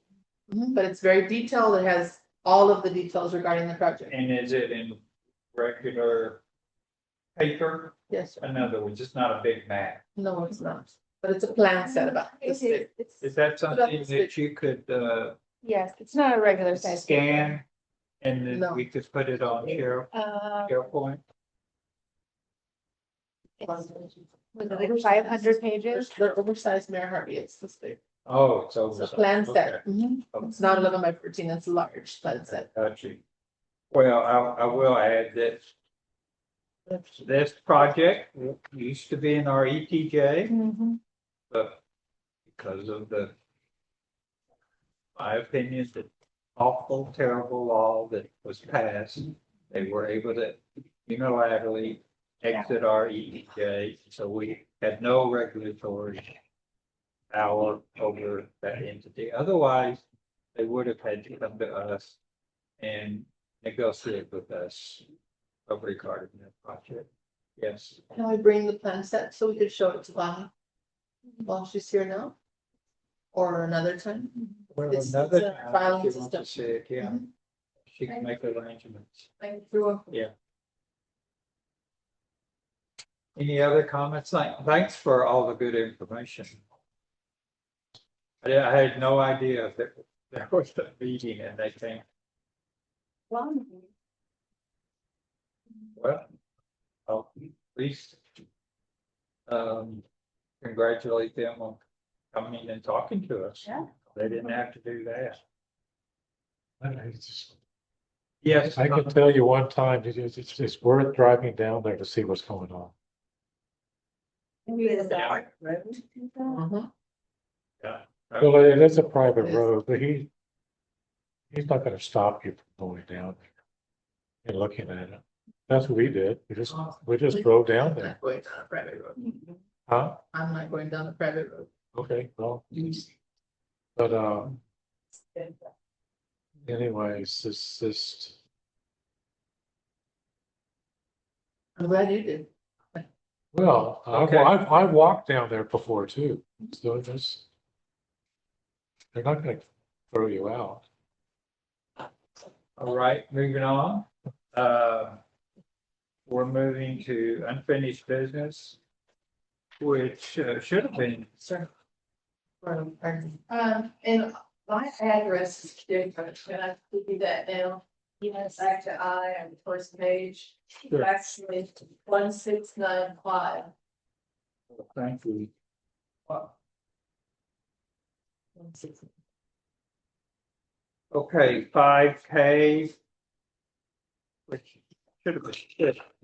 But it's very detailed, it has all of the details regarding the project, And is it in regular paper? yes, sir. In other words, it's not a big map. No, it's not, but it's a plan set about this thick. Is that something that you could, Yes, it's not a regular size. scan? And then No. we could put it on SharePoint? Was it like 500 pages? They're oversized, Mayor Harvey, it's this big, Oh, it's it's a oversized. plan set. Okay. Mhm. It's not 11 by 14, it's a large plan set. Got you. Well, I will add that this project used to be in our ETJ, Mhm. but because of my opinion, the awful, terrible law that was passed, they were able to unilaterally exit our ETJ, so we had no regulatory power over that entity. Otherwise, they would have had to come to us and negotiate with us regarding that project. Yes. Can we bring the plan set so we could show it to Bonnie while she's here now? Or another time? Well, It's another a time, filing if you want to system. see it, yeah, Mhm. she can make arrangements. Thank you. Any other comments? Thanks for all the good information. I had no idea that there was a meeting and they came, well, I'll at least congratulate them on coming and talking to us. Yeah. They didn't have to do that. It's just- Yes. I can tell you one time, it's worth driving down there to see what's going on. Yeah. Mhm. Yeah. Well, it is a private Yes. road, but he's not gonna stop you from going down there and looking at it. That's what we did. We just drove down I'm there. not going down a private road. Huh? I'm not going down a private road. Okay, well, but, anyways, it's just, I'm glad you did. well, Okay. I've walked down there before too. So they're not gonna throw you out. All right, moving on. We're moving to unfinished business, which should have been, Sir. Pardon. And my address is different, can I give you that now? Yes. Back to I on the first page, Sure. actually 1695. thank you. Okay, 5K. Which should have been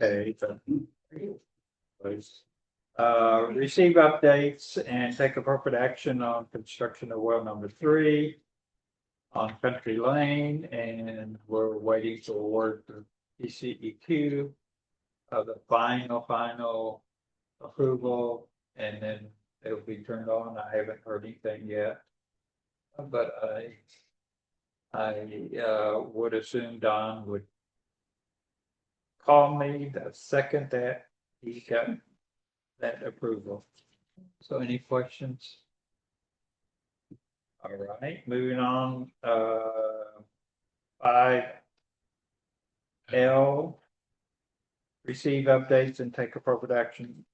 6K, but. Receive updates and take appropriate action on construction of well number 3 on Country Lane, and we're waiting for award for PCEQ of the final approval, and then it'll be turned on. I haven't heard anything yet. But I would assume Don would call me the second that he got that approval. So any questions? All right, moving on, 5L. Receive updates and take appropriate action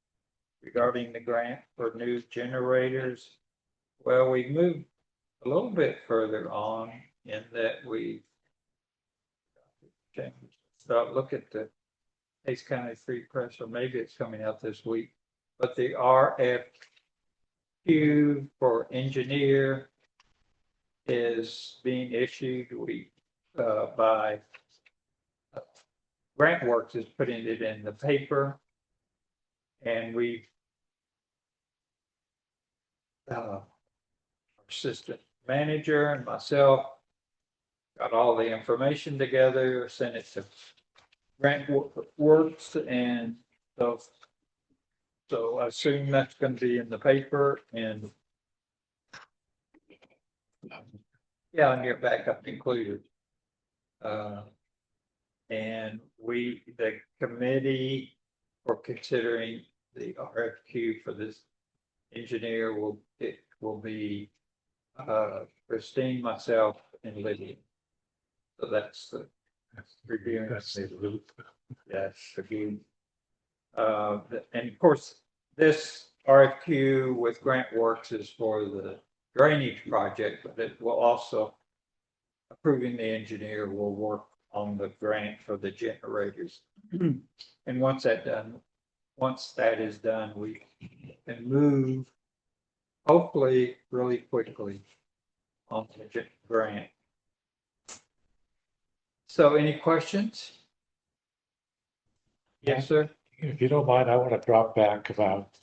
regarding the grant for new generators. Well, we moved a little bit further on in that we Okay, so look at the Hays County Free Press, or maybe it's coming out this week. But the RFQ for engineer is being issued. By Grant Works is putting it in the paper. And our assistant manager and myself got all the information together, sent it to Works, and so I assume that's gonna be in the paper and yeah, and your backup included. And the committee for considering the RFQ for this engineer it will be Christine, myself, and Lydia. So that's the reviewing. That's the loop. Yes, again. And of course, this RFQ with Grant Works is for the drainage project, but it will also, approving the engineer will work on the grant for the generators. And once that is done, we can move hopefully really quickly on the grant. So any questions? Yes, sir. If you don't mind, I want to drop back about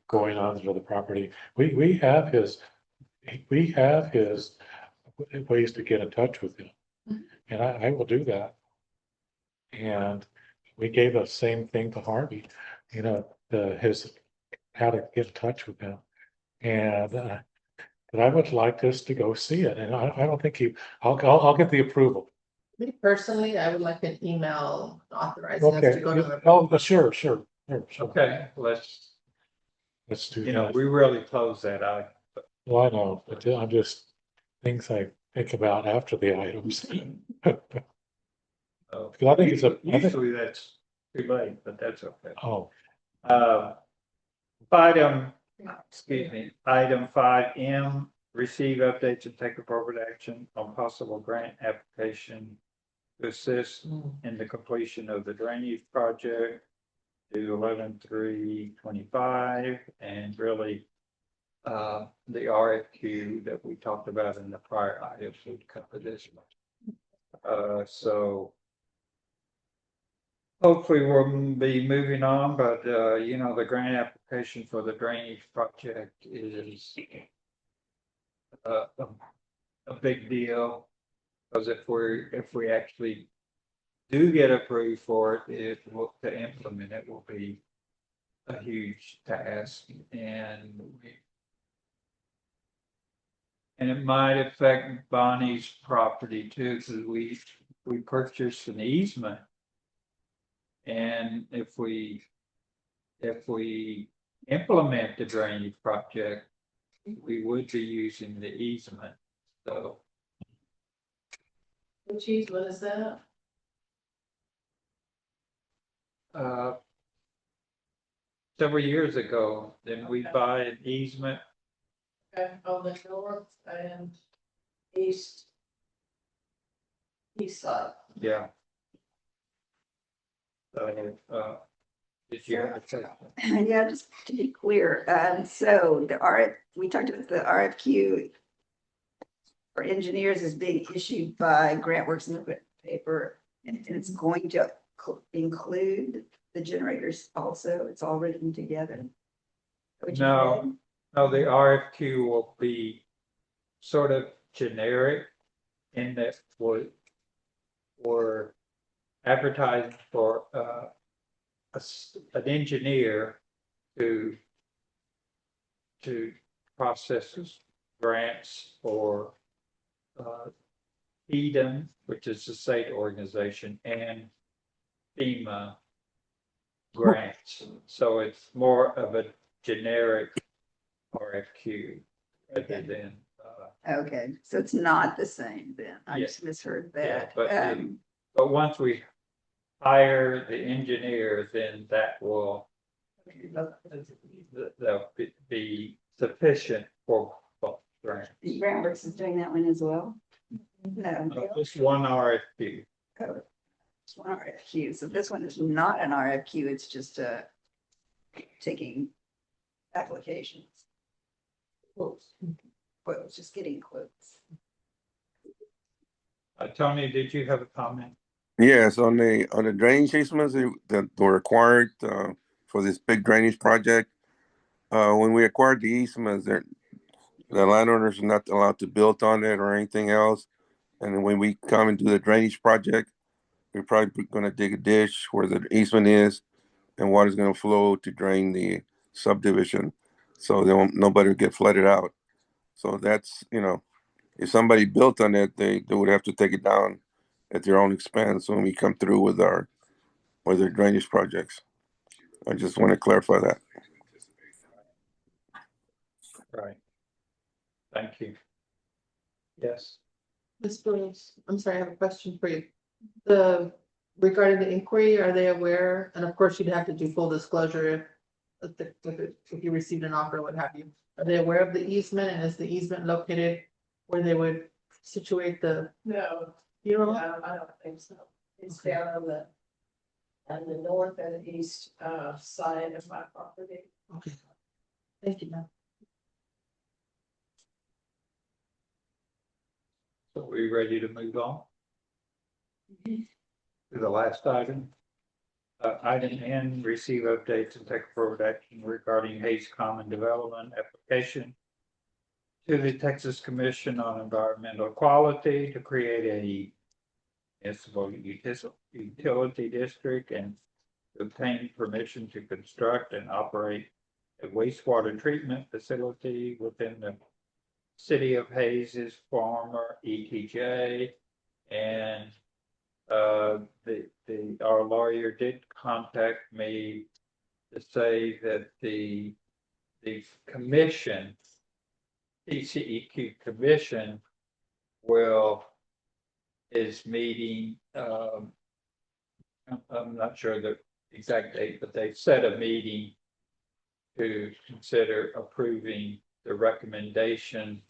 going on to the property. We have his ways to get in touch with him. And I will do that. And we gave the same thing to Harvey, you know, how to get in touch with him. And but I would like us to go see it. And I don't think I'll get the approval. Me personally, I would like an email authorizing us Okay. to go to the. Oh, sure. Okay, let's do you know, that. we really close that out. Well, I know, but I'm just things I think about after the items. Because I think it's Usually that's too late, but that's okay. Oh, Item 5M, receive updates and take appropriate action on possible grant application to assist in the completion of the drainage project to 11/3/25, and really the RFQ that we talked about in the prior items would cover this one. So hopefully we'll be moving on, but you know, the grant application for the drainage project is a big deal. Because if we actually do get approved for it, to implement it will be a huge task, and it might affect Bonnie's property too, because we purchased an easement. And if we implement the drainage project, we would be using the easement, so. Which easement is that? Several years ago, then we buy an easement. Okay, on the north and east. East side. Yeah. So, did you have a question? Yeah, just to be clear, so we talked about the RFQ for engineers is being issued by Grant Works in the paper, and it's going to include the generators also. It's all written together. No, the RFQ will be sort of generic in that we're advertising for an engineer to process grants for Eden, which is the state organization, and FEMA grants. So it's more of a generic RFQ rather than. Okay, so it's not the same then. I Yeah. just misheard Yeah, that. but once we hire the engineer, then that will that'll be sufficient for both grants. Grant Works is doing that one as well? No. Just one RFQ. Oh, It's one RFQ. So this one is not an RFQ. It's just taking applications. Quotes, just getting quotes. Tony, did you have a comment? Yes, on the drainage easements that were required for this big drainage project. When we acquired the easements, the landowners are not allowed to build on it or anything else. And then when we come and do the drainage project, we're probably going to dig a ditch where the easement is, and water's going to flow to drain the subdivision, so nobody will get flooded out. So that's, if somebody built on it, they would have to take it down at their own expense when we come through with their drainage projects. I just want to clarify that. Right. Thank you. Yes. Ms. Williams, I'm sorry, I have a question for you. Regarding the inquiry, are they aware, and of course you'd have to do full disclosure if you received an offer, what have you. Are they aware of the easement, and is the easement located where they would situate the? No, You know, I don't think so. It's down on the north and east side of my property. okay. Thank you, ma'am. So are we ready to move on? To the last item. Item N, receive updates and take appropriate action regarding Hayes Common Development application to the Texas Commission on Environmental Quality to create a municipal utility district and to obtain permission to construct and operate a wastewater treatment facility within the city of Hayes's former ETJ. And our lawyer did contact me to say that the commission, TCEQ commission, is meeting. I'm not sure the exact date, but they've set a meeting to consider approving the recommendation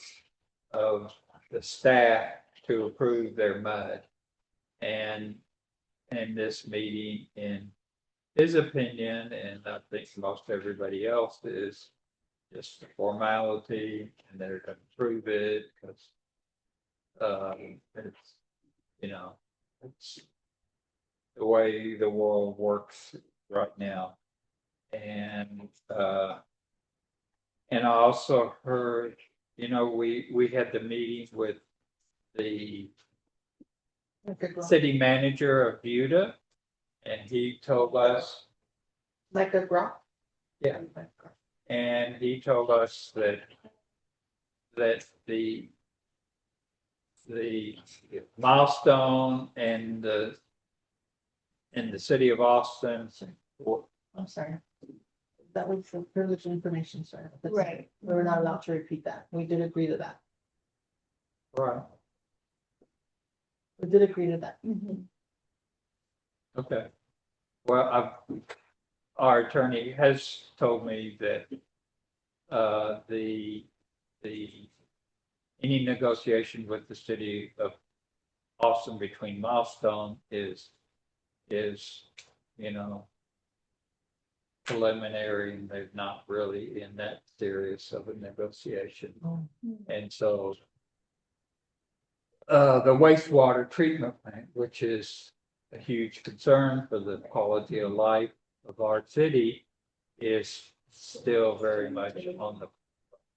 of the staff to approve their MUD. And in this meeting, in his opinion, and I think most everybody else, is just a formality, and they're going to approve it because it's, it's the way the world works right now. And I also heard, we had the meeting with the city manager of Buda, and he told us. Like a rock? Yeah. And he told us that the milestone and the city of Austin. I'm sorry. That was the privileged information, sir. Right. We're not allowed to repeat that. We did agree to that. Right. We did agree to that. Okay. Well, our attorney has told me that any negotiation with the city of Austin between Milestone is preliminary, and they're not really in that serious of a negotiation. And so the wastewater treatment plant, which is a huge concern for the quality of life of our city, is still very much on the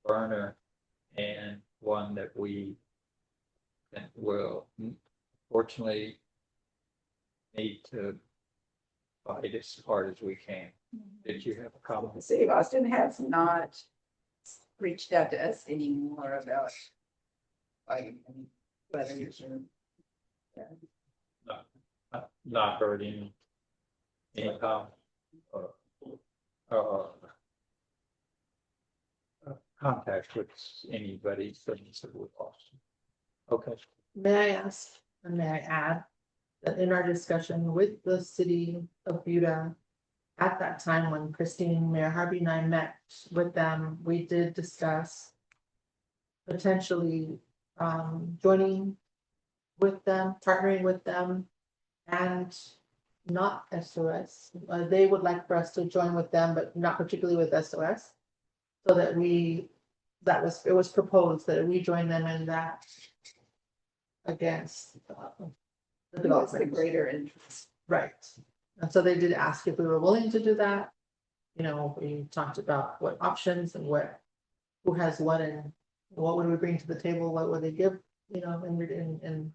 burner, and one that we will fortunately need to fight as hard as we can. Did you have a comment? The city of Austin has not reached out to us anymore about whether you're sure. Not heard any comment or contact with anybody from the city of Austin. Okay. May I ask, and may I add, that in our discussion with the city of Buda, at that time when Christine, Mayor Harvey and I met with them, we did discuss potentially joining with them, partnering with them, and not SOS. They would like for us to join with them, but not particularly with SOS. So that it was proposed that we join them in that against the What's the development. greater interest? Right. And so they did ask if we were willing to do that. You know, we talked about what options and who has what and what would we bring to the table, what would they give, you know, in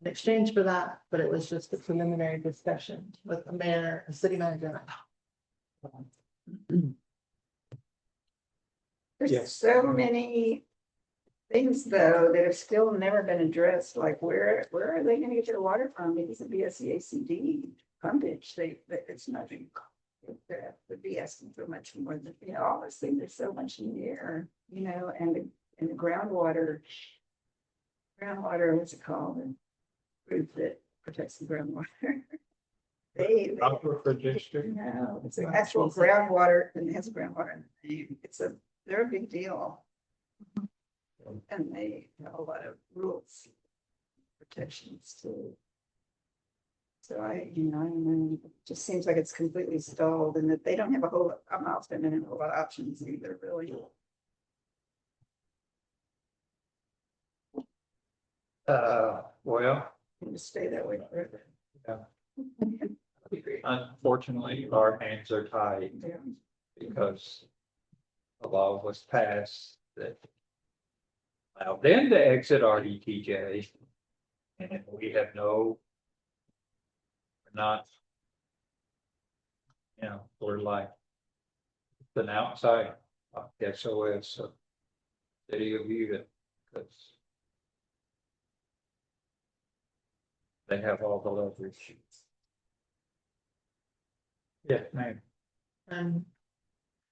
exchange for that, but it was just a preliminary discussion with the mayor, the city manager. Yes. There's so many things though that have still never been addressed, like where are they gonna get their water from? Because the BSCACD pumpage, it's nothing. Would be asking for much more than, you know, all those things, there's so much in the air, you know, and the groundwater, what's it called? The group that protects the groundwater. They, Aquifer district. no, it's an actual groundwater, and it has groundwater in the name. They're a big deal. And they have a lot of rules, protections too. So I don't know, it just seems like it's completely stalled and that they don't have I'm not spending a whole lot of options either, really. Well, And just stay that way forever. unfortunately, our hands are tied Yeah. because a law was passed that allowed them to exit RDTJ. And we have we're not, you know, we're like an outside SOS of City of Utah, because they have all the leverage. Yeah, ma'am.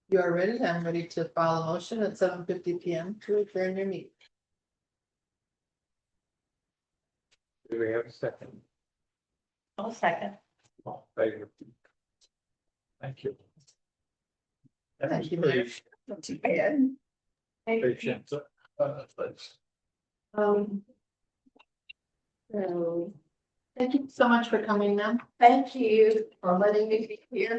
You are ready, I'm ready to file a motion at 7:50 PM to adjourn your meeting. Do we have a second? I'll second. All in favor? Thank you. Thank you, Mayor. Not too bad. Patient. Let's So, thank you so much for coming, ma'am. Thank you for letting me be here.